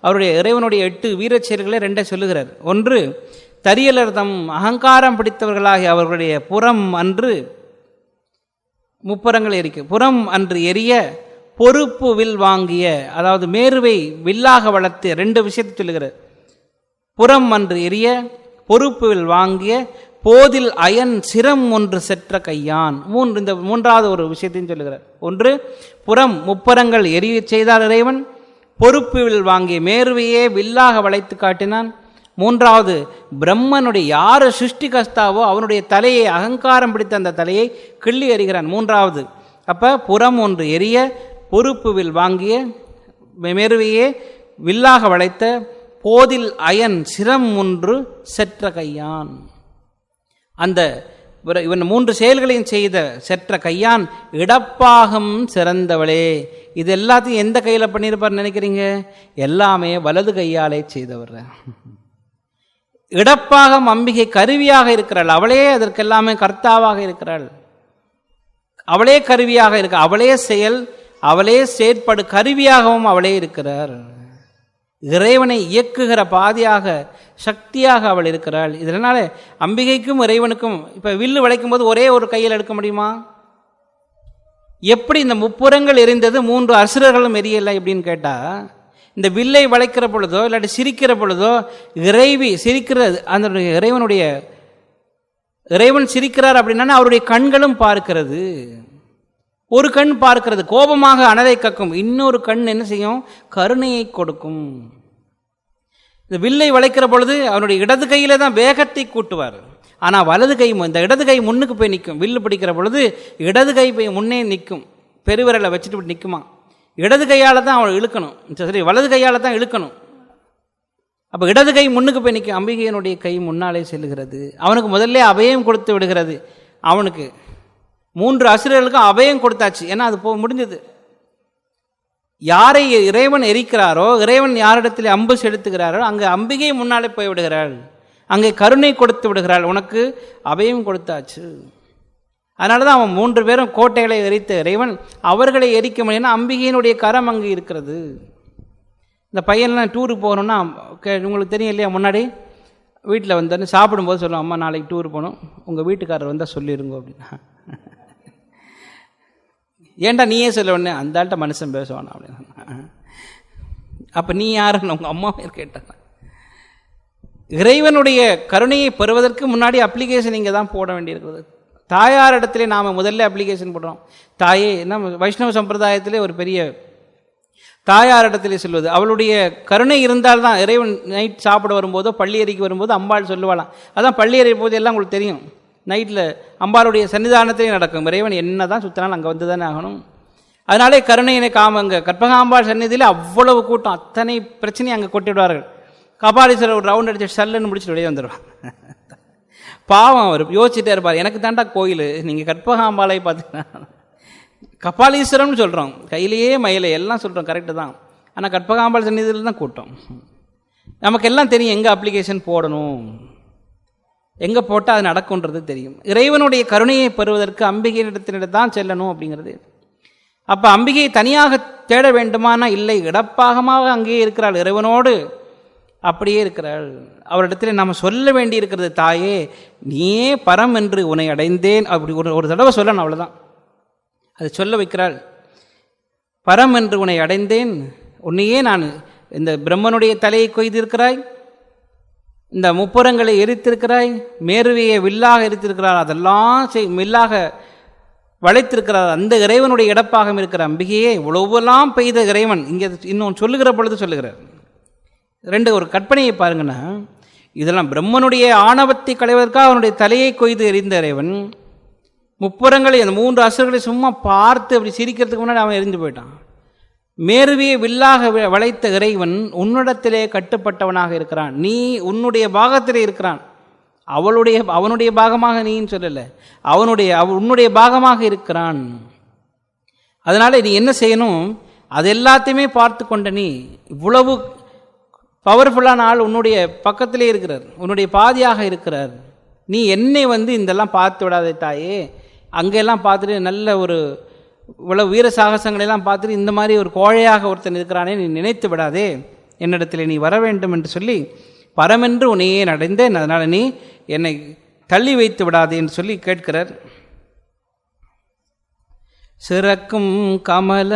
அவருடைய இறைவனுடைய 8 வீரச் செயல்களை 2 சொல்லுகிறார். ஒன்று தரியலர் தம் அகங்காரம் பிடித்தவர்களாகி அவர்களுடைய புறம் அன்று முப்புறங்கள் எரிக்க புறம் அன்று எரிய பொறுப்பு வில் வாங்கிய, அதாவது மேருவை வில்லாக வளர்த்து 2 விஷயத்தை சொல்லுகிறார். புறம் அன்று எரிய பொறுப்பு வில் வாங்கிய போதில் அயன் சிரம் ஒன்று செற்ற கையான். இந்த 3வது ஒரு விஷயத்தையும் சொல்லுகிறார். ஒன்று, புறம் முப்புறங்கள் எரிய செய்தார் இறைவன், பொறுப்பு வில் வாங்கிய மேருவையே வில்லாக வளைத்து காட்டினான். 3வது, பிரம்மனுடைய யார் சிருஷ்டிகஸ்தாவோ அவனுடைய தலையை, அகங்காரம் பிடித்த அந்த தலையை கிள்ளி எறிகிறான். 3வது, அப்போ புறம் ஒன்று எரிய பொறுப்பு வில் வாங்கிய மேருவையே வில்லாக வளைத்த போதில் அயன் சிரம் ஒன்று செற்ற கையான். அந்த இவன் 3 செயல்களையும் செய்த செற்ற கையான் இடப்பாகம் சிறந்தவளே. இது எல்லாத்தையும் எந்த கையில் பண்ணியிருப்பார் நினைக்கிறீங்க? எல்லாமே வலது கையாலே செய்தவர். இடப்பாகம் அம்பிகை கருவியாக இருக்கிறாள், அவளே அதற்கெல்லாமே கர்த்தாவாக இருக்கிறாள், அவளே கருவியாக இருக்க, அவளே செயல், அவளே செயற்படு கருவியாகவும் அவளே இருக்கிறார். இறைவனை இயக்குகிற பாதியாக, சக்தியாக அவள் இருக்கிறாள். இதனால அம்பிகைக்கும் இறைவனுக்கும் இப்போ வில்லு வளைக்கும் போது ஒரே ஒரு கையில் எடுக்க முடியுமா? எப்படி இந்த முப்புறங்கள் எரிந்தது 3 அசுரர்களும் எரியலை அப்படின்னு கேட்டால், இந்த வில்லை வளைக்கிற பொழுதோ இல்லாட்டி சிரிக்கிற பொழுதோ இறைவி சிரிக்கிறது, அந்த இறைவன் சிரிக்கிறார் அப்படின்னா அவருடைய கண்களும் பார்க்கிறது. ஒரு கண் பார்க்கிறது, கோபமாக அனலை கக்கும், இன்னொரு கண் என்ன செய்யும்? கருணையை கொடுக்கும். இந்த வில்லை வளைக்கிற பொழுது அவனுடைய இடது கையில தான் வேகத்தை கூட்டுவார், ஆனால் வலது கை, இந்த இடது கை முன்னுக்கு போய் நிற்கும். வில்லு பிடிக்கிற பொழுது இடது கை போய் முன்னே நிற்கும், பெருவிரலை வச்சுட்டு நிற்குமா. இடது கையால் தான் அவள் இழுக்கணும், சரி வலது கையால் தான் இழுக்கணும். அப்போ இடது கை முன்னுக்கு போய் நிற்கும். அம்பிகையினுடைய கை முன்னாலே செல்லுகிறது. அவனுக்கு முதல்ல அபயம் கொடுத்து விடுகிறது. அவனுக்கு 3 அசுரர்களுக்கும் அபயம் கொடுத்தாச்சு, ஏன்னா அது முடிஞ்சது. யாரை இறைவன் எரிக்கிறாரோ, இறைவன் யாரிடத்தில் அம்பு செலுத்துகிறாரோ அங்கே அம்பிகை முன்னாலே போய் விடுகிறாள், அங்கே கருணை கொடுத்து விடுகிறாள், உனக்கு அபயம் கொடுத்தாச்சு. அதனால தான் அவன் 3 பேரும் கோட்டைகளை எரித்த இறைவன் அவர்களை எரிக்க முடியும்னா அம்பிகையினுடைய கரம் அங்கே இருக்கிறது. இந்த பையன்லாம் டூருக்கு போகணுன்னா உங்களுக்கு தெரியும் இல்லையா, முன்னாடி வீட்டில் வந்தோன்னு சாப்பிடும்போது சொல்லுவோம், அம்மா நாளைக்கு டூர் போகணும், உங்கள் வீட்டுக்காரர் வந்தால் சொல்லிடுங்க அப்படின்னா. ஏன்டா நீயே சொல்ல உடனே அந்த ஆள்கிட்ட மனுஷன் பேசுவானா அப்படின்னா. அப்போ நீ யாருன்னு உங்கள் அம்மாவே கேட்டாங்க. இறைவனுடைய கருணையை பெறுவதற்கு முன்னாடி அப்ளிகேஷன் இங்கே தான் போட வேண்டியிருக்கிறது. தாயார் இடத்துல நாம் முதல்ல அப்ளிகேஷன் போடுறோம். தாயே, நம்ம வைஷ்ணவ சம்பிரதாயத்திலே ஒரு பெரிய தாயார் இடத்துல சொல்வது, அவளுடைய கருணை இருந்தால்தான். இறைவன் நைட் சாப்பிட வரும்போதோ பள்ளியறைக்கு வரும்போது அம்பாள் சொல்லுவாளாம். அதான் பள்ளியறை போது எல்லாம் உங்களுக்கு தெரியும், நைட்டில் அம்பாளுடைய சன்னிதானத்திலே நடக்கும். இறைவன் என்ன தான் சுற்றினாலும் அங்கே வந்து தானே ஆகணும். அதனாலே கருணையினை அங்கே கற்பகாம்பாள் சன்னிதியில் அவ்வளவு கூட்டம், அத்தனை பிரச்சனையும் அங்கே கொட்டிவிடுவார்கள். கபாலீஸ்வரர் ஒரு ரவுண்ட் அடிச்சு சல்லுன்னு முடிச்சுட்டு வெளியே வந்துடுவாங்க. பாவம், அவர் யோசிச்சுட்டே இருப்பார், எனக்கு தாண்டா கோயில், நீங்கள் கற்பகாம்பாளை பார்த்தீங்கன்னா கபாலீஸ்வரம்னு சொல்கிறோம், கையிலேயே மயிலை எல்லாம் சொல்கிறோம், கரெக்டு தான். ஆனால் கற்பகாம்பாள் சன்னிதியில் தான் கூட்டம். நமக்கு எல்லாம் தெரியும் எங்கே அப்ளிகேஷன் போடணும், எங்கே போட்டால் அது நடக்கும்ன்றது தெரியும். இறைவனுடைய கருணையை பெறுவதற்கு அம்பிகையிடத்தினிடம் தான் செல்லணும் அப்படிங்கிறது. அப்போ அம்பிகையை தனியாக தேட வேண்டுமானா இல்லை, இடப்பாகமாக அங்கேயே இருக்கிறாள், இறைவனோடு அப்படியே இருக்கிறாள். அவரிடத்தில் நாம் சொல்ல வேண்டி இருக்கிறது, தாயே நீயே பரம் என்று உன்னை அடைந்தேன். அப்படி ஒரு தடவை சொல்லணும், அவ்வளோதான். அதை சொல்ல வைக்கிறாள். பரம் என்று உன்னை அடைந்தேன், உன்னையே நான், இந்த பிரம்மனுடைய தலையை கொய்திருக்கிறாய், இந்த முப்புறங்களை எரித்திருக்கிறாய், மேருவையை வில்லாக எரித்திருக்கிறார், அதெல்லாம் வில்லாக வளைத்திருக்கிறார். அந்த இறைவனுடைய இடப்பாகம் இருக்கிற அம்பிகையே இவ்வளவுலாம் பெய்த இறைவன் இங்கே இன்னும் சொல்லுகிற பொழுது சொல்லுகிறார். ஒரு கற்பனையை பாருங்கன்னா, இதெல்லாம் பிரம்மனுடைய ஆணவத்தை களைவதற்காக அவனுடைய தலையை கொய்து எறிந்த இறைவன் முப்புறங்களை, அந்த 3 அசுரர்களை சும்மா பார்த்து அப்படி சிரிக்கிறதுக்கு முன்னாடி அவன் எரிந்து போயிட்டான். மேருவியை வில்லாக வளைத்த இறைவன் உன்னிடத்திலே கட்டுப்பட்டவனாக இருக்கிறான், நீ உன்னுடைய பாகத்திலே இருக்கிறான். அவனுடைய பாகமாக நீன்னு சொல்லலை, உன்னுடைய பாகமாக இருக்கிறான். அதனால நீ என்ன செய்யணும், அது எல்லாத்தையுமே பார்த்து கொண்ட நீ இவ்வளவு பவர்ஃபுல்லான ஆள் உன்னுடைய பக்கத்திலே இருக்கிறார், உன்னுடைய பாதியாக இருக்கிறார். நீ என்னை இதெல்லாம் பார்த்து விடாதே தாயே, அங்கெல்லாம் பார்த்துட்டு நல்ல ஒரு இவ்வளவு வீர சாகசங்களெல்லாம் பார்த்துட்டு இந்த மாதிரி ஒரு கோழையாக ஒருத்தன் இருக்கிறானே நீ நினைத்து விடாதே, என்னிடத்தில் நீ வர வேண்டும் என்று சொல்லி பரமென்று உன்னையே அடைந்தேன், அதனால் நீ என்னை தள்ளி வைத்து விடாதே என்று சொல்லி கேட்கிறார். சிறக்கும் கமல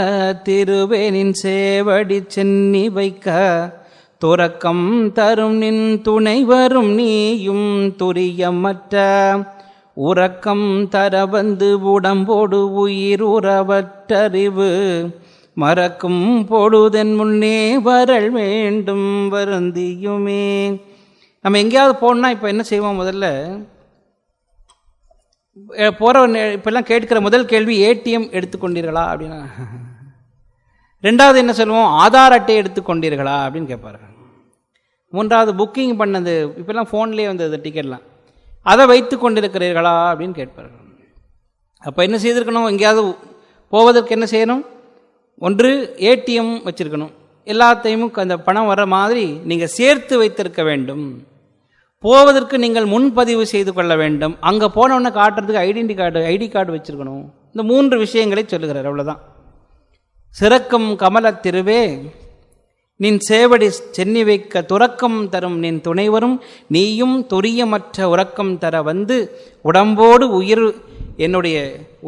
திருவேனின் சேவடி சென்னி வைக்க துறக்கம் தரும் நின் துணை வரும் நீயும் துரியமற்ற உறக்கம் தர வந்து உடம்போடு உயிர் உறவற்றறிவு மறக்கும் பொழுதென் முன்னே வரல் வேண்டும் வருந்தியுமே. நம்ம எங்கேயாவது போகணுன்னா இப்போ என்ன செய்வோம்? முதல்ல போகிற இப்பெல்லாம் கேட்கிற முதல் கேள்வி ஏடிஎம் எடுத்துக்கொண்டீர்களா அப்படின்னா, ரெண்டாவது என்ன சொல்லுவோம்? ஆதார் அட்டை எடுத்துக்கொண்டீர்களா அப்படின்னு கேட்பார்கள். மூன்றாவது புக்கிங் பண்ணது, இப்போல்லாம் ஃபோன்லேயே வந்தது டிக்கெட்லாம், அதை வைத்து கொண்டிருக்கிறீர்களா அப்படின்னு கேட்பார்கள். அப்போ என்ன செய்திருக்கணும்? எங்கேயாவது போவதற்கு என்ன செய்யணும்? ஒன்று ஏடிஎம் வச்சுருக்கணும், எல்லாத்தையும் அந்த பணம் வர மாதிரி நீங்கள் சேர்த்து வைத்திருக்க வேண்டும். போவதற்கு நீங்கள் முன்பதிவு செய்து கொள்ள வேண்டும். அங்கே போனோன்னு காட்டுறதுக்கு ஐடி கார்டு வச்சுருக்கணும். இந்த 3 விஷயங்களை சொல்லுகிறார். அவ்வளோதான். சிறக்கும் கமல திருவே நின் சேவடி சென்னி வைக்க துறக்கம் தரும் நின் துணைவரும் நீயும் துரியமற்ற உறக்கம் தர வந்து உடம்போடு என்னுடைய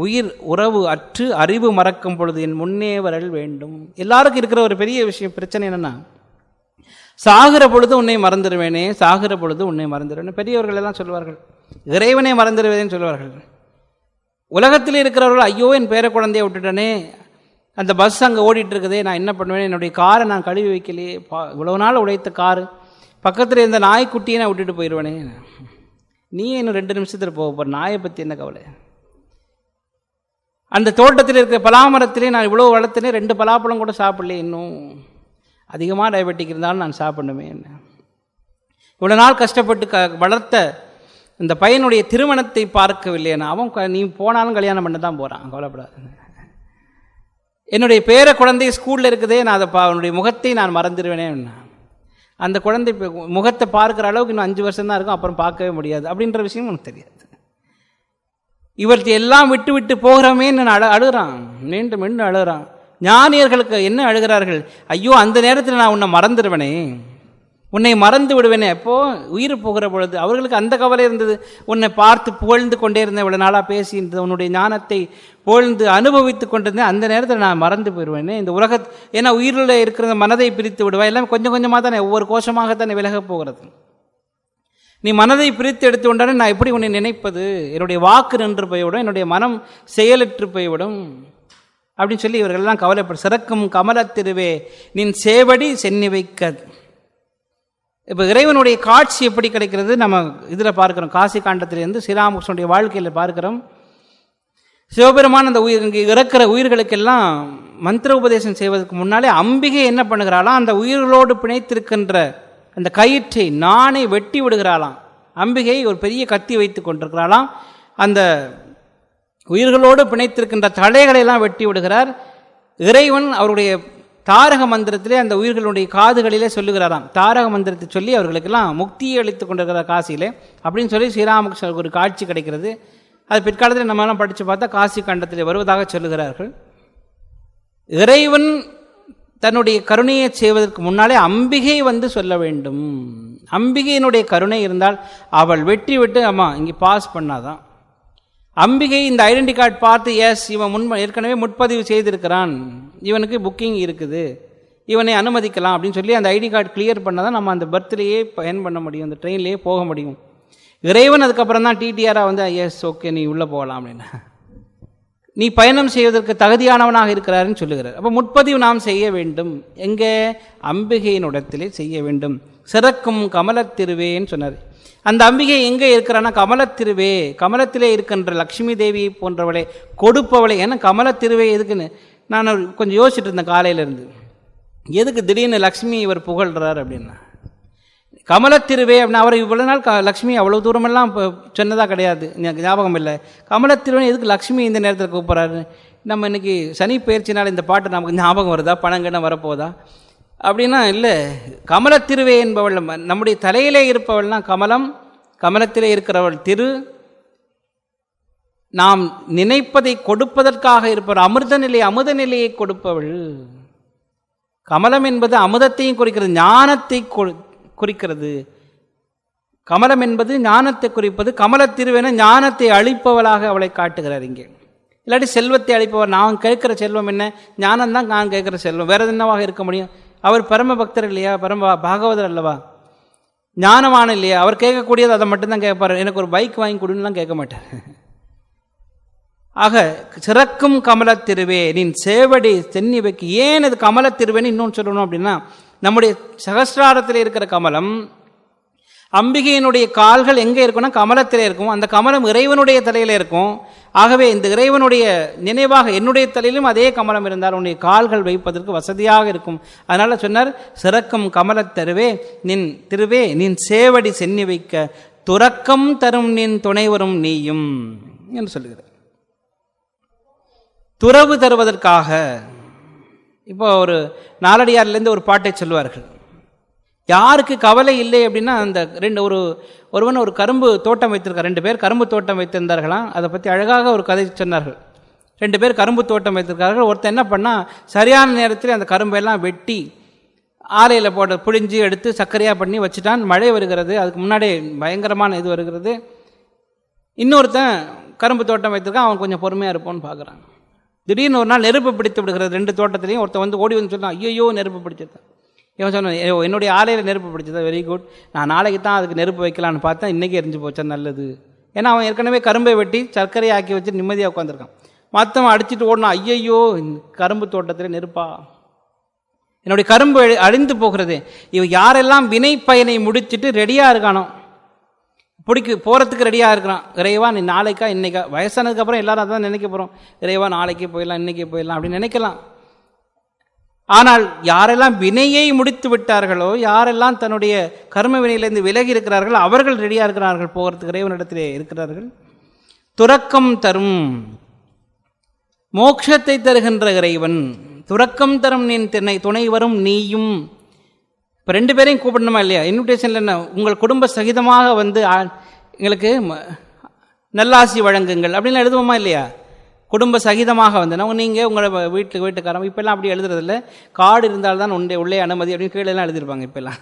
உயிர் உறவு அற்று அறிவு மறக்கும் பொழுது என் முன்னே வரல் வேண்டும். எல்லாருக்கும் இருக்கிற ஒரு பெரிய விஷயம், பிரச்சனை என்னென்னா, சாகிற பொழுது உன்னை மறந்துடுவேனே, சாகிற பொழுது உன்னை மறந்துடுவேனே. பெரியவர்கள் எல்லாம் சொல்வார்கள், இறைவனை மறந்துடுவேன்னு சொல்வார்கள். உலகத்தில் இருக்கிறவர்கள், ஐயோ என் பேர குழந்தைய விட்டுட்டனே, அந்த பஸ் அங்கே ஓடிட்டு இருக்குதே, நான் என்ன பண்ணுவேன், என்னுடைய காரை நான் கழுவி வைக்கலையே, இவ்வளவு நாள் உடைத்த காரு, பக்கத்தில் இருந்த நாய்க்குட்டியை நான் விட்டுட்டு போயிடுவேனே. நீ இன்னும் 2 நிமிஷத்தில் போக போகிற, நாயை பற்றி என்ன கவலை? அந்த தோட்டத்தில் இருக்கிற பலாமரத்திலே நான் இவ்வளோ வளர்த்தனே, 2 பலாப்பழம் கூட சாப்பிடலையே, இன்னும் அதிகமாக டயபெட்டிக் இருந்தாலும் நான் சாப்பிடணுமே. என்ன இவ்வளோ நாள் கஷ்டப்பட்டு வளர்த்த இந்த பையனுடைய திருமணத்தை பார்க்கவில்லைன்னா, அவன் நீ போனாலும் கல்யாணம் பண்ண தான் போகிறான், கவலைப்படாது. என்னுடைய பேர குழந்தை ஸ்கூலில் இருக்குதே, நான் அதை அவனுடைய முகத்தை நான் மறந்துடுவேனே. அந்த குழந்தை முகத்தை பார்க்குற அளவுக்கு இன்னும் 5 வருஷம் தான் இருக்கும், அப்புறம் பார்க்கவே முடியாது அப்படின்ற விஷயம் உனக்கு தெரியாது. இவர்கிட்ட எல்லாம் விட்டு விட்டு போகிறோமே நான் அழுகிறான், மீண்டும் மீண்டும் அழுகிறான். ஞானியர்களுக்கு என்ன அழுகிறார்கள்? ஐயோ அந்த நேரத்தில் நான் உன்னை மறந்துடுவேனே, உன்னை மறந்து விடுவேனே. அப்போது உயிர் போகிற பொழுது அவர்களுக்கு அந்த கவலை இருந்தது. உன்னை பார்த்து புகழ்ந்து கொண்டே இருந்தேன், இவ்வளோ நாளாக பேசியிருந்தது, உன்னுடைய ஞானத்தை புகழ்ந்து அனுபவித்து கொண்டிருந்தேன், அந்த நேரத்தில் நான் மறந்து போயிடுவேனே. இந்த ஏன்னா உயிரில் இருக்கிற மனதை பிரித்து விடுவேன், எல்லாம் கொஞ்சம் கொஞ்சமாக தானே, ஒவ்வொரு கோஷமாகத்தானே விலகப் போகிறது. நீ மனதை பிரித்து எடுத்து கொண்டானே நான் எப்படி உன்னை நினைப்பது? என்னுடைய வாக்கு நின்று போய்விடும், என்னுடைய மனம் செயலற்று போய்விடும் அப்படின்னு சொல்லி இவர்கள்லாம் கவலைப்படும். சிறக்கும் கமல திருவே நின் சேவடி சென்னி வைக்க. இப்போ இறைவனுடைய காட்சி எப்படி கிடைக்கிறது நம்ம இதில் பார்க்கிறோம். காசி காண்டத்திலிருந்து ஸ்ரீராமகிருஷ்ணனுடைய வாழ்க்கையில் பார்க்கிறோம். சிவபெருமான் அந்த இங்கே இறக்கிற உயிர்களுக்கெல்லாம் மந்திர உபதேசம் செய்வதற்கு முன்னாலே அம்பிகை என்ன பண்ணுகிறாளாம், அந்த உயிர்களோடு பிணைத்திருக்கின்ற அந்த கயிற்றை நானே வெட்டி விடுகிறாளாம். அம்பிகை ஒரு பெரிய கத்தி வைத்து கொண்டிருக்கிறாளாம். அந்த உயிர்களோடு பிணைத்திருக்கின்ற தலைகளெல்லாம் வெட்டி விடுகிறார். இறைவன் அவருடைய தாரக மந்திரத்திலே அந்த உயிர்களுடைய காதுகளிலே சொல்லுகிறாராம். தாரக மந்திரத்தை சொல்லி அவர்களுக்கெல்லாம் முக்தியை அளித்து கொண்டிருக்கிறார் காசியிலே அப்படின்னு சொல்லி ஸ்ரீராமகிருஷ்ணருக்கு ஒரு காட்சி கிடைக்கிறது. அது பிற்காலத்தில் நம்மளாம் படித்து பார்த்தா காசி கண்டத்தில் வருவதாக சொல்லுகிறார்கள். இறைவன் தன்னுடைய கருணையை செய்வதற்கு முன்னாலே அம்பிகை வந்து சொல்ல வேண்டும். அம்பிகையினுடைய கருணை இருந்தால் அவள் வெற்றி விட்டு இங்கே பாஸ் பண்ணாதான். அம்பிகை இந்த ஐடென்டி கார்டு பார்த்து எஸ் இவன் ஏற்கனவே முன்பதிவு செய்திருக்கிறான், இவனுக்கு புக்கிங் இருக்குது, இவனை அனுமதிக்கலாம் அப்படின்னு சொல்லி அந்த ஐடி கார்டு கிளியர் பண்ணால் தான் நம்ம அந்த பர்த்லேயே பயன் பண்ண முடியும், அந்த ட்ரெயின்லேயே போக முடியும். இறைவன் அதுக்கப்புறம் தான் டிடிஆராக வந்து எஸ் ஓகே நீ உள்ளே போகலாம் அப்படின்னு, நீ பயணம் செய்வதற்கு தகுதியானவனாக இருக்கிறாருன்னு சொல்லுகிறார். அப்போ முன்பதிவு நாம் செய்ய வேண்டும். எங்கே? அம்பிகையினிடத்திலே செய்ய வேண்டும். சிறக்கும் கமலத்திருவேன்னு சொன்னார். அந்த அம்பிகை எங்கே இருக்கிறான்னா கமலத்திருவே, கமலத்திலே இருக்கின்ற லக்ஷ்மி தேவி போன்றவளை கொடுப்பவளை. ஏன்னா கமலத்திருவே எதுக்குன்னு நான் கொஞ்சம் யோசிச்சுட்டு இருந்தேன் காலையிலேருந்து, எதுக்கு திடீர்னு லக்ஷ்மி இவர் புகழ்கிறார் அப்படின்னா. கமலத்திருவே அப்படின்னா அவர் இவ்வளோ நாள் லக்ஷ்மி அவ்வளோ தூரமெல்லாம் இப்போ சொன்னதாக கிடையாது, எனக்கு ஞாபகம் இல்லை. கமலத்திருவே எதுக்கு லக்ஷ்மி இந்த நேரத்தில் கூப்பிட்றாரு? நம்ம இன்னைக்கு சனி பயிற்சினால் இந்த பாட்டு நமக்கு ஞாபகம் வருதா, பணங்கண்ண வரப்போதா அப்படின்னா இல்லை. கமலத்திருவே என்பவள் நம்முடைய தலையிலே இருப்பவள்னா கமலம், கமலத்திலே இருக்கிறவள் திரு, நாம் நினைப்பதை கொடுப்பதற்காக இருப்பவள், அமுத நிலையை கொடுப்பவள். கமலம் என்பது அமுதத்தையும் குறிக்கிறது, ஞானத்தை குறிக்கிறது. கமலம் என்பது ஞானத்தை குறிப்பது. கமலத்திருவென ஞானத்தை அளிப்பவளாக அவளை காட்டுகிறார் இங்கே. இல்லாட்டி செல்வத்தை அளிப்பவர். நான் கேட்கிற செல்வம் என்ன? ஞானம்தான் நான் கேட்கிற செல்வம். வேற என்னவாக இருக்க முடியும்? அவர் பரம பக்தர் இல்லையா? பரம பாகவதர் அல்லவா? ஞானமான இல்லையா? அவர் கேட்கக்கூடியது அதை மட்டும்தான் கேட்பார். எனக்கு ஒரு பைக் வாங்கி கொடுன்னுலாம் கேட்க மாட்டார். ஆக சிறக்கும் கமலத்திருவே நின் சேவடி சென்னி வைக்கு. ஏன் இது கமலத்திருவேன்னு இன்னொன்று சொல்லணும் அப்படின்னா, நம்முடைய சகஸ்ராரத்தில் இருக்கிற கமலம், அம்பிகையினுடைய கால்கள் எங்கே இருக்கும்னா கமலத்திலே இருக்கும். அந்த கமலம் இறைவனுடைய தலையில இருக்கும். ஆகவே இந்த இறைவனுடைய நினைவாக என்னுடைய தலையிலும் அதே கமலம் இருந்தால் உன்னுடைய கால்கள் வைப்பதற்கு வசதியாக இருக்கும். அதனால சொன்னார், சிறக்கும் கமலத்தருவே நின் திருவே நின் சேவடி சென்னி வைக்க துறக்கம் தரும் நின் துணைவரும் நீயும் என்று சொல்லுகிறார். துறவு தருவதற்காக. இப்போ ஒரு நாலடியார்லேருந்து ஒரு பாட்டை சொல்வார்கள். யாருக்கு கவலை இல்லை அப்படின்னா, அந்த ஒருவன் ஒரு கரும்பு தோட்டம் வைத்திருக்கார். 2 பேர் கரும்பு தோட்டம் வைத்திருந்தார்களாம். அதை பற்றி அழகாக ஒரு கதை சொன்னார்கள். 2 பேர் கரும்பு தோட்டம் வைத்திருக்கார்கள். ஒருத்தர் என்ன பண்ணால், சரியான நேரத்தில் அந்த கரும்பெல்லாம் வெட்டி ஆலையில் போட்டு புழிஞ்சு எடுத்து சர்க்கரையாக பண்ணி வச்சுட்டான். மழை வருகிறது, அதுக்கு முன்னாடி பயங்கரமான இது வருகிறது. இன்னொருத்தன் கரும்பு தோட்டம் வைத்திருக்கான். அவன் கொஞ்சம் பொறுமையாக இருப்போன்னு பார்க்குறான். திடீர்னு ஒரு நாள் நெருப்பு பிடித்து விடுகிறது 2 தோட்டத்திலையும். ஒருத்தன் வந்து ஓடி வந்து சொன்னான், ஐயோ நெருப்பு பிடிச்சிருந்தான். இவன் சொன்னான், என்னுடைய ஆலையில் நெருப்பு பிடிச்சதா, வெரி குட், நான் நாளைக்கு தான் அதுக்கு நெருப்பு வைக்கலான்னு பார்த்தேன், இன்றைக்கி எரிஞ்சு போச்சா, நல்லது. ஏன்னா அவன் ஏற்கனவே கரும்பை வெட்டி சர்க்கரையை ஆக்கி வச்சு நிம்மதியாக உட்காந்துருக்கான். மற்றவன் அடிச்சுட்டு ஓடனா, ஐயையோ கரும்பு தோட்டத்தில் நெருப்பா, என்னுடைய கரும்பு அழிந்து போகிறது. இவன் யாரெல்லாம் வினை பயனை முடிச்சுட்டு ரெடியாக இருக்கானோ, போகிறதுக்கு ரெடியாக இருக்கிறான். இறைவா நீ நாளைக்கா இன்னைக்கா, வயசானதுக்கப்புறம் எல்லாரும் அதான் நினைக்க போகிறோம், இறைவா நாளைக்கே போயிடலாம் இன்றைக்கே போயிடலாம் அப்படின்னு நினைக்கலாம். ஆனால் யாரெல்லாம் வினையை முடித்து விட்டார்களோ, யாரெல்லாம் தன்னுடைய கர்ம வினையிலிருந்து விலகி இருக்கிறார்களோ, அவர்கள் ரெடியாக இருக்கிறார்கள் போகிறதுக்கு, இறைவனிடத்திலே இருக்கிறார்கள். துறக்கம் தரும் மோட்சத்தை தருகின்ற இறைவன், துறக்கம் தரும் நின் துணை வரும் நீயும். இப்போ 2 பேரையும் கூப்பிடணுமா இல்லையா? இன்விடேஷனில் என்ன, உங்கள் குடும்ப சகிதமாக வந்து எங்களுக்கு நல்லாசி வழங்குங்கள் அப்படின்னு எழுதுவோமா இல்லையா? குடும்ப சகிதமாக வந்து நீங்கள் உங்களை வீட்டுக்காரங்க இப்போல்லாம் அப்படி எழுதுறதில்ல. கார்டு இருந்தால்தான் உள்ளே அனுமதி அப்படின்னு கீழெல்லாம் எழுதியிருப்பாங்க இப்போல்லாம்.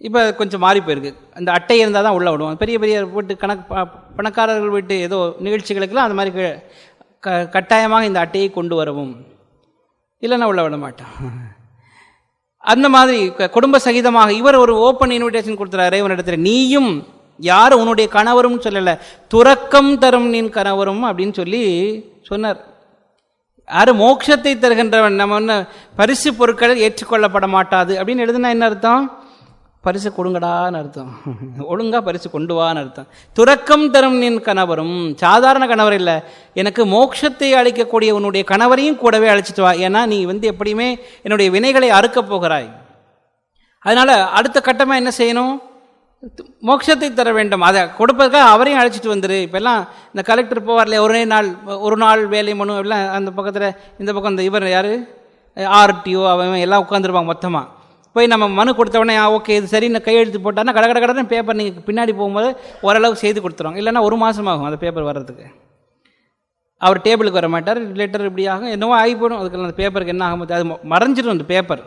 இப்போ கொஞ்சம் மாறி போயிருக்கு. அந்த அட்டை இருந்தால் தான் உள்ளே விடுவோம். பெரிய பெரிய வீட்டு பணக்காரர்கள் வீட்டு ஏதோ நிகழ்ச்சிகளுக்கெல்லாம் அந்த மாதிரி கட்டாயமாக இந்த அட்டையை கொண்டு வரவும், இல்லைன்னா உள்ள விட மாட்டோம். அந்த மாதிரி குடும்ப சகிதமாக இவர் ஒரு ஓப்பன் இன்விடேஷன் கொடுத்துறாரு இறைவனிடத்தில். நீயும் யார், உன்னுடைய கணவரும் சொல்லலை, துறக்கம் தரும் நின் கணவரும் அப்படின்னு சொல்லி சொன்னார். யாரு? மோட்சத்தை தருகின்றவன். நம்ம என்ன பரிசு பொருட்கள் ஏற்றுக்கொள்ளப்பட மாட்டாது அப்படின்னு எழுதுனா என்ன அர்த்தம்? பரிசு கொடுங்கடான்னு அர்த்தம், ஒழுங்கா பரிசு கொண்டு வான்னு அர்த்தம். துறக்கம் தரும் நின் கணவரும், சாதாரண கணவர் இல்லை, எனக்கு மோட்சத்தை அளிக்கக்கூடிய உன்னுடைய கணவரையும் கூடவே அழைச்சிட்டு வா. ஏன்னா நீ எப்படியுமே என்னுடைய வினைகளை அறுக்கப் போகிறாய். அதனால அடுத்த கட்டமாக என்ன செய்யணும்? மோட்சத்தை தர வேண்டும். அதை கொடுப்பதற்காக அவரையும் அழைச்சிட்டு வந்துரு. இப்போல்லாம் இந்த கலெக்டர் போவார்லையே, ஒரு நாள் வேலை மனு எல்லாம் அந்த பக்கத்தில், இந்த பக்கம் இந்த இவர் யார் ஆர்டிஓ அவன் எல்லாம் உட்காந்துருப்பாங்க. மொத்தமாக போய் நம்ம மனு கொடுத்தவொடனே ஓகே இது சரின்னு கையெழுத்து போட்டான்னா கடை பேப்பர் நீங்கள் பின்னாடி போகும்போது ஓரளவுக்கு செய்து கொடுத்துருவாங்க. இல்லைன்னா 1 மாதம் ஆகும் அந்த பேப்பர் வர்றதுக்கு. அவர் டேபிளுக்கு வர மாட்டார், லெட்டர் இப்படி ஆகும், என்னவோ ஆகி போயிடும். அதுக்கு அந்த பேப்பருக்கு என்ன ஆகும்போது அது மறைஞ்சிடும். அந்த பேப்பர்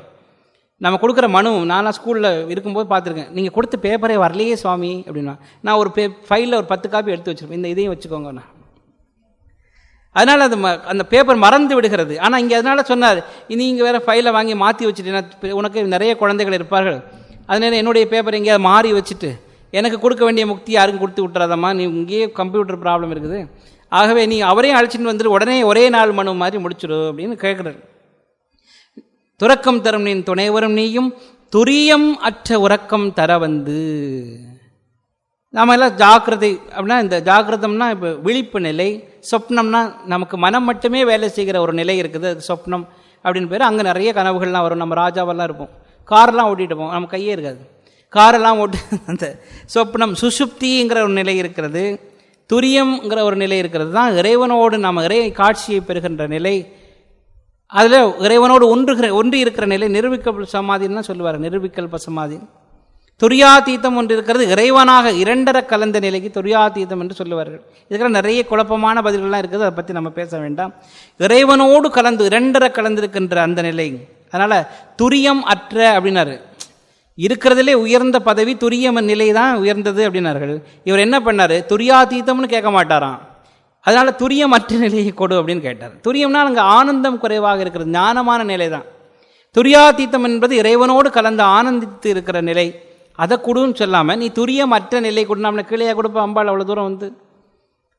நம்ம கொடுக்குற மனு, நான்லாம் ஸ்கூலில் இருக்கும்போது பார்த்துருக்கேன், நீங்கள் கொடுத்த பேப்பரே வரலையே சுவாமி அப்படின்னா, நான் ஒரு ஃபைலில் ஒரு 10 காப்பி எடுத்து வச்சுருப்பேன், இந்த இதையும் வச்சுக்கோங்கண்ணா. அதனால் அந்த பேப்பர் மறந்து விடுகிறது. ஆனால் இங்கே அதனால சொன்னார், நீங்கள் வேறு ஃபைலை வாங்கி மாற்றி வச்சுட்டு, உனக்கு நிறைய குழந்தைகள் இருப்பார்கள், அதனால என்னுடைய பேப்பர் எங்கேயாவது மாறி வச்சுட்டு எனக்கு கொடுக்க வேண்டிய முக்தி யாருக்கும் கொடுத்து விட்டுறாதம்மா, நீ இங்கேயே கம்ப்யூட்டர் ப்ராப்ளம் இருக்குது, ஆகவே நீ அவரையும் அழைச்சிட்டு வந்துட்டு உடனே ஒரே நாள் மனு மாதிரி முடிச்சிடு அப்படின்னு கேட்குறாரு. துறக்கம் தரும் நீ துணைவரும் நீயும் துரியம் அற்ற உறக்கம் தர வந்து. நாம எல்லாம் ஜாக்கிரதை அப்படின்னா, இந்த ஜாக்கிரதம்னா இப்போ விழிப்பு நிலை, சொப்னம்னா நமக்கு மனம் மட்டுமே வேலை செய்கிற ஒரு நிலை இருக்குது, அது சொப்னம் அப்படின்னு பேர். அங்கே நிறைய கனவுகள்லாம் வரும். நம்ம ராஜாவெல்லாம் இருப்போம், காரெல்லாம் ஓட்டிகிட்டு போவோம், நம்ம கையே இருக்காது, காரெல்லாம் ஓட்டு. அந்த சொப்னம் சுசுப்திங்கிற ஒரு நிலை இருக்கிறது, துரியம்ங்கிற ஒரு நிலை இருக்கிறது தான் இறைவனோடு நாம் இறை காட்சியை பெறுகின்ற நிலை. அதில் இறைவனோடு ஒன்று இருக்கிற நிலை நிரூபிக்கல் சமாதின்னு சொல்லுவார். நிரூபிக்கல் சமாதி. துரியாதீதம் ஒன்று இருக்கிறது, இறைவனாக 2 கலந்த நிலைக்கு துரியாதீதம் என்று சொல்லுவார்கள். இதுக்கெல்லாம் நிறைய குழப்பமான பதில்கள்லாம் இருக்குது, அதை பற்றி நம்ம பேச வேண்டாம். இறைவனோடு கலந்து 2 கலந்திருக்கின்ற அந்த நிலை. அதனால் துரியம் அற்ற அப்படின்னாரு. இருக்கிறதுலே உயர்ந்த பதவி துரிய நிலை தான் உயர்ந்தது அப்படின்னார்கள். இவர் என்ன பண்ணார்? துரியாதீதம்னு கேட்க மாட்டாராம். அதனால் துரியமற்ற நிலையை கொடு அப்படின்னு கேட்டார். துரியம்னா அங்கே ஆனந்தம் குறைவாக இருக்கிறது, ஞானமான நிலை தான். துரியாதீதம் என்பது இறைவனோடு கலந்து ஆனந்தித்து இருக்கிற நிலை. அதை கொடுன்னு சொல்லாமல் நீ துரியமற்ற நிலை கொடுனா நம்மளை கீழே கொடுப்ப அம்பாள் அவ்வளோ தூரம் வந்து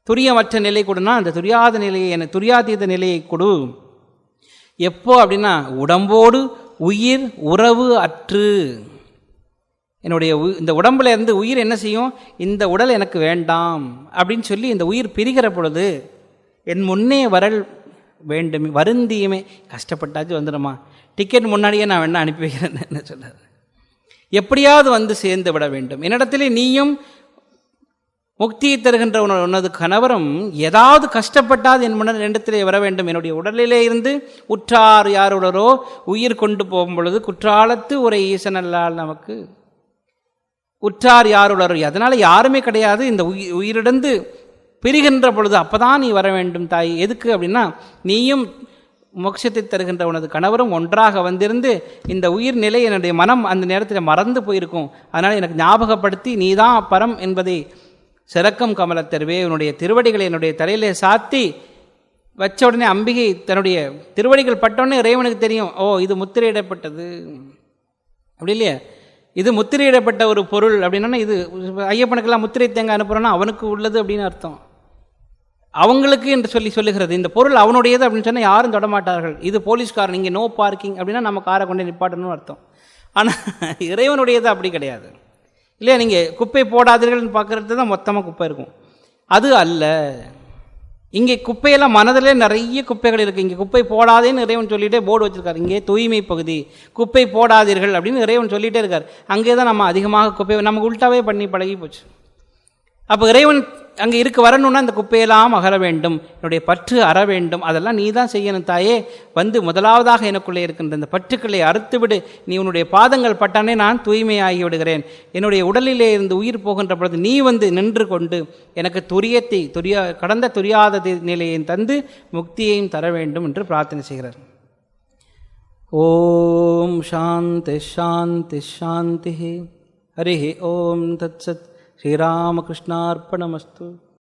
துரியமற்ற நிலை கொடுனா அந்த துரியாத நிலையை துரியாதீத நிலையை கொடு. எப்போ அப்படின்னா உடம்போடு உயிர் உறவு அற்று. என்னுடைய இந்த உடம்புல இருந்து உயிர் என்ன செய்யும்? இந்த உடல் எனக்கு வேண்டாம் அப்படின்னு சொல்லி இந்த உயிர் பிரிகிற பொழுது என் முன்னே வரல் வேண்டும், வருந்தியுமே. கஷ்டப்பட்டாச்சு வந்துடுமா, டிக்கெட் முன்னாடியே நான் வேணா அனுப்பி வைக்கிறேன் என்ன சொன்னார். எப்படியாவது வந்து சேர்ந்து விட வேண்டும். என்னிடத்திலே நீயும் முக்தியை தருகின்ற உனது கணவரும் ஏதாவது கஷ்டப்பட்டாது என் முன்னர் இடத்திலே வர வேண்டும். என்னுடைய உடலிலே இருந்து உற்றார் யாருடரோ உயிர் கொண்டு போகும் பொழுது குற்றாலத்து ஒரு ஈசனல்லால் நமக்கு உற்றார் யாருடரோ, அதனால் யாருமே கிடையாது. இந்த உயிரிழந்து பிரிகின்ற பொழுது அப்போதான் நீ வர வேண்டும் தாய். எதுக்கு அப்படின்னா நீயும் மோட்சத்தை தருகின்ற உனது கணவரும் ஒன்றாக வந்திருந்து இந்த உயிர் நிலை என்னுடைய மனம் அந்த நேரத்தில் மறந்து போயிருக்கும். அதனால் எனக்கு ஞாபகப்படுத்தி நீதான் பரம் என்பதை சிறக்கம் கமலத்தருவே உன்னுடைய திருவடிகளை என்னுடைய தலையிலே சாத்தி வச்ச உடனே அம்பிகை தன்னுடைய திருவடிகள் பட்டோடனே இறைவனுக்கு தெரியும், ஓ இது முத்திரையிடப்பட்டது அப்படி இல்லையா, இது முத்திரையிடப்பட்ட ஒரு பொருள் அப்படின்னா இது ஐயப்பனுக்கெல்லாம் முத்திரை தேங்காய் அனுப்புகிறோன்னா அவனுக்கு உள்ளது அப்படின்னு அர்த்தம். அவங்களுக்கு என்று சொல்லுகிறது. இந்த பொருள் அவனுடையது அப்படின்னு சொன்னால் யாரும் தொடமாட்டார்கள். இது போலீஸ்காரன் இங்கே நோ பார்க்கிங் அப்படின்னா நம்ம காரை கொண்டு நிப்பாட்டணும்னு அர்த்தம். ஆனால் இறைவனுடையது அப்படி கிடையாது இல்லையா. நீங்கள் குப்பை போடாதீர்கள்னு பார்க்குறது தான் மொத்தமாக குப்பை இருக்கும், அது அல்ல. இங்கே குப்பையெல்லாம் மனதிலே நிறைய குப்பைகள் இருக்குது. இங்கே குப்பை போடாதேன்னு இறைவன் சொல்லிகிட்டே போர்டு வச்சுருக்காரு. இங்கே தூய்மை பகுதி, குப்பை போடாதீர்கள் அப்படின்னு இறைவன் சொல்லிகிட்டே இருக்கார். அங்கே தான் நம்ம அதிகமாக குப்பை நமக்கு உள்டாவே பண்ணி பழகி போச்சு. அப்போ இறைவன் அங்கே வரணும்னா அந்த குப்பையெல்லாம் அகல வேண்டும், என்னுடைய பற்று அற வேண்டும். அதெல்லாம் நீ தான் செய்யணும் தாயே. வந்து முதலாவதாக எனக்குள்ளே இருக்கின்ற இந்த பற்றுக்களை அறுத்துவிடு. நீ உன்னுடைய பாதங்கள் பட்டானே நான் தூய்மையாகி விடுகிறேன். என்னுடைய உடலிலே இருந்து உயிர் போகின்ற பொழுது நீ வந்து நின்று கொண்டு எனக்கு கடந்த துரியாத நிலையை தந்து முக்தியையும் தர வேண்டும் என்று பிரார்த்தனை செய்கிறார். ஓம் சாந்தி சாந்தி சாந்தி. ஹரி ஓம் தத்சத். ஸ்ரீராமகிருஷ்ணார்ப்பணமஸ்து.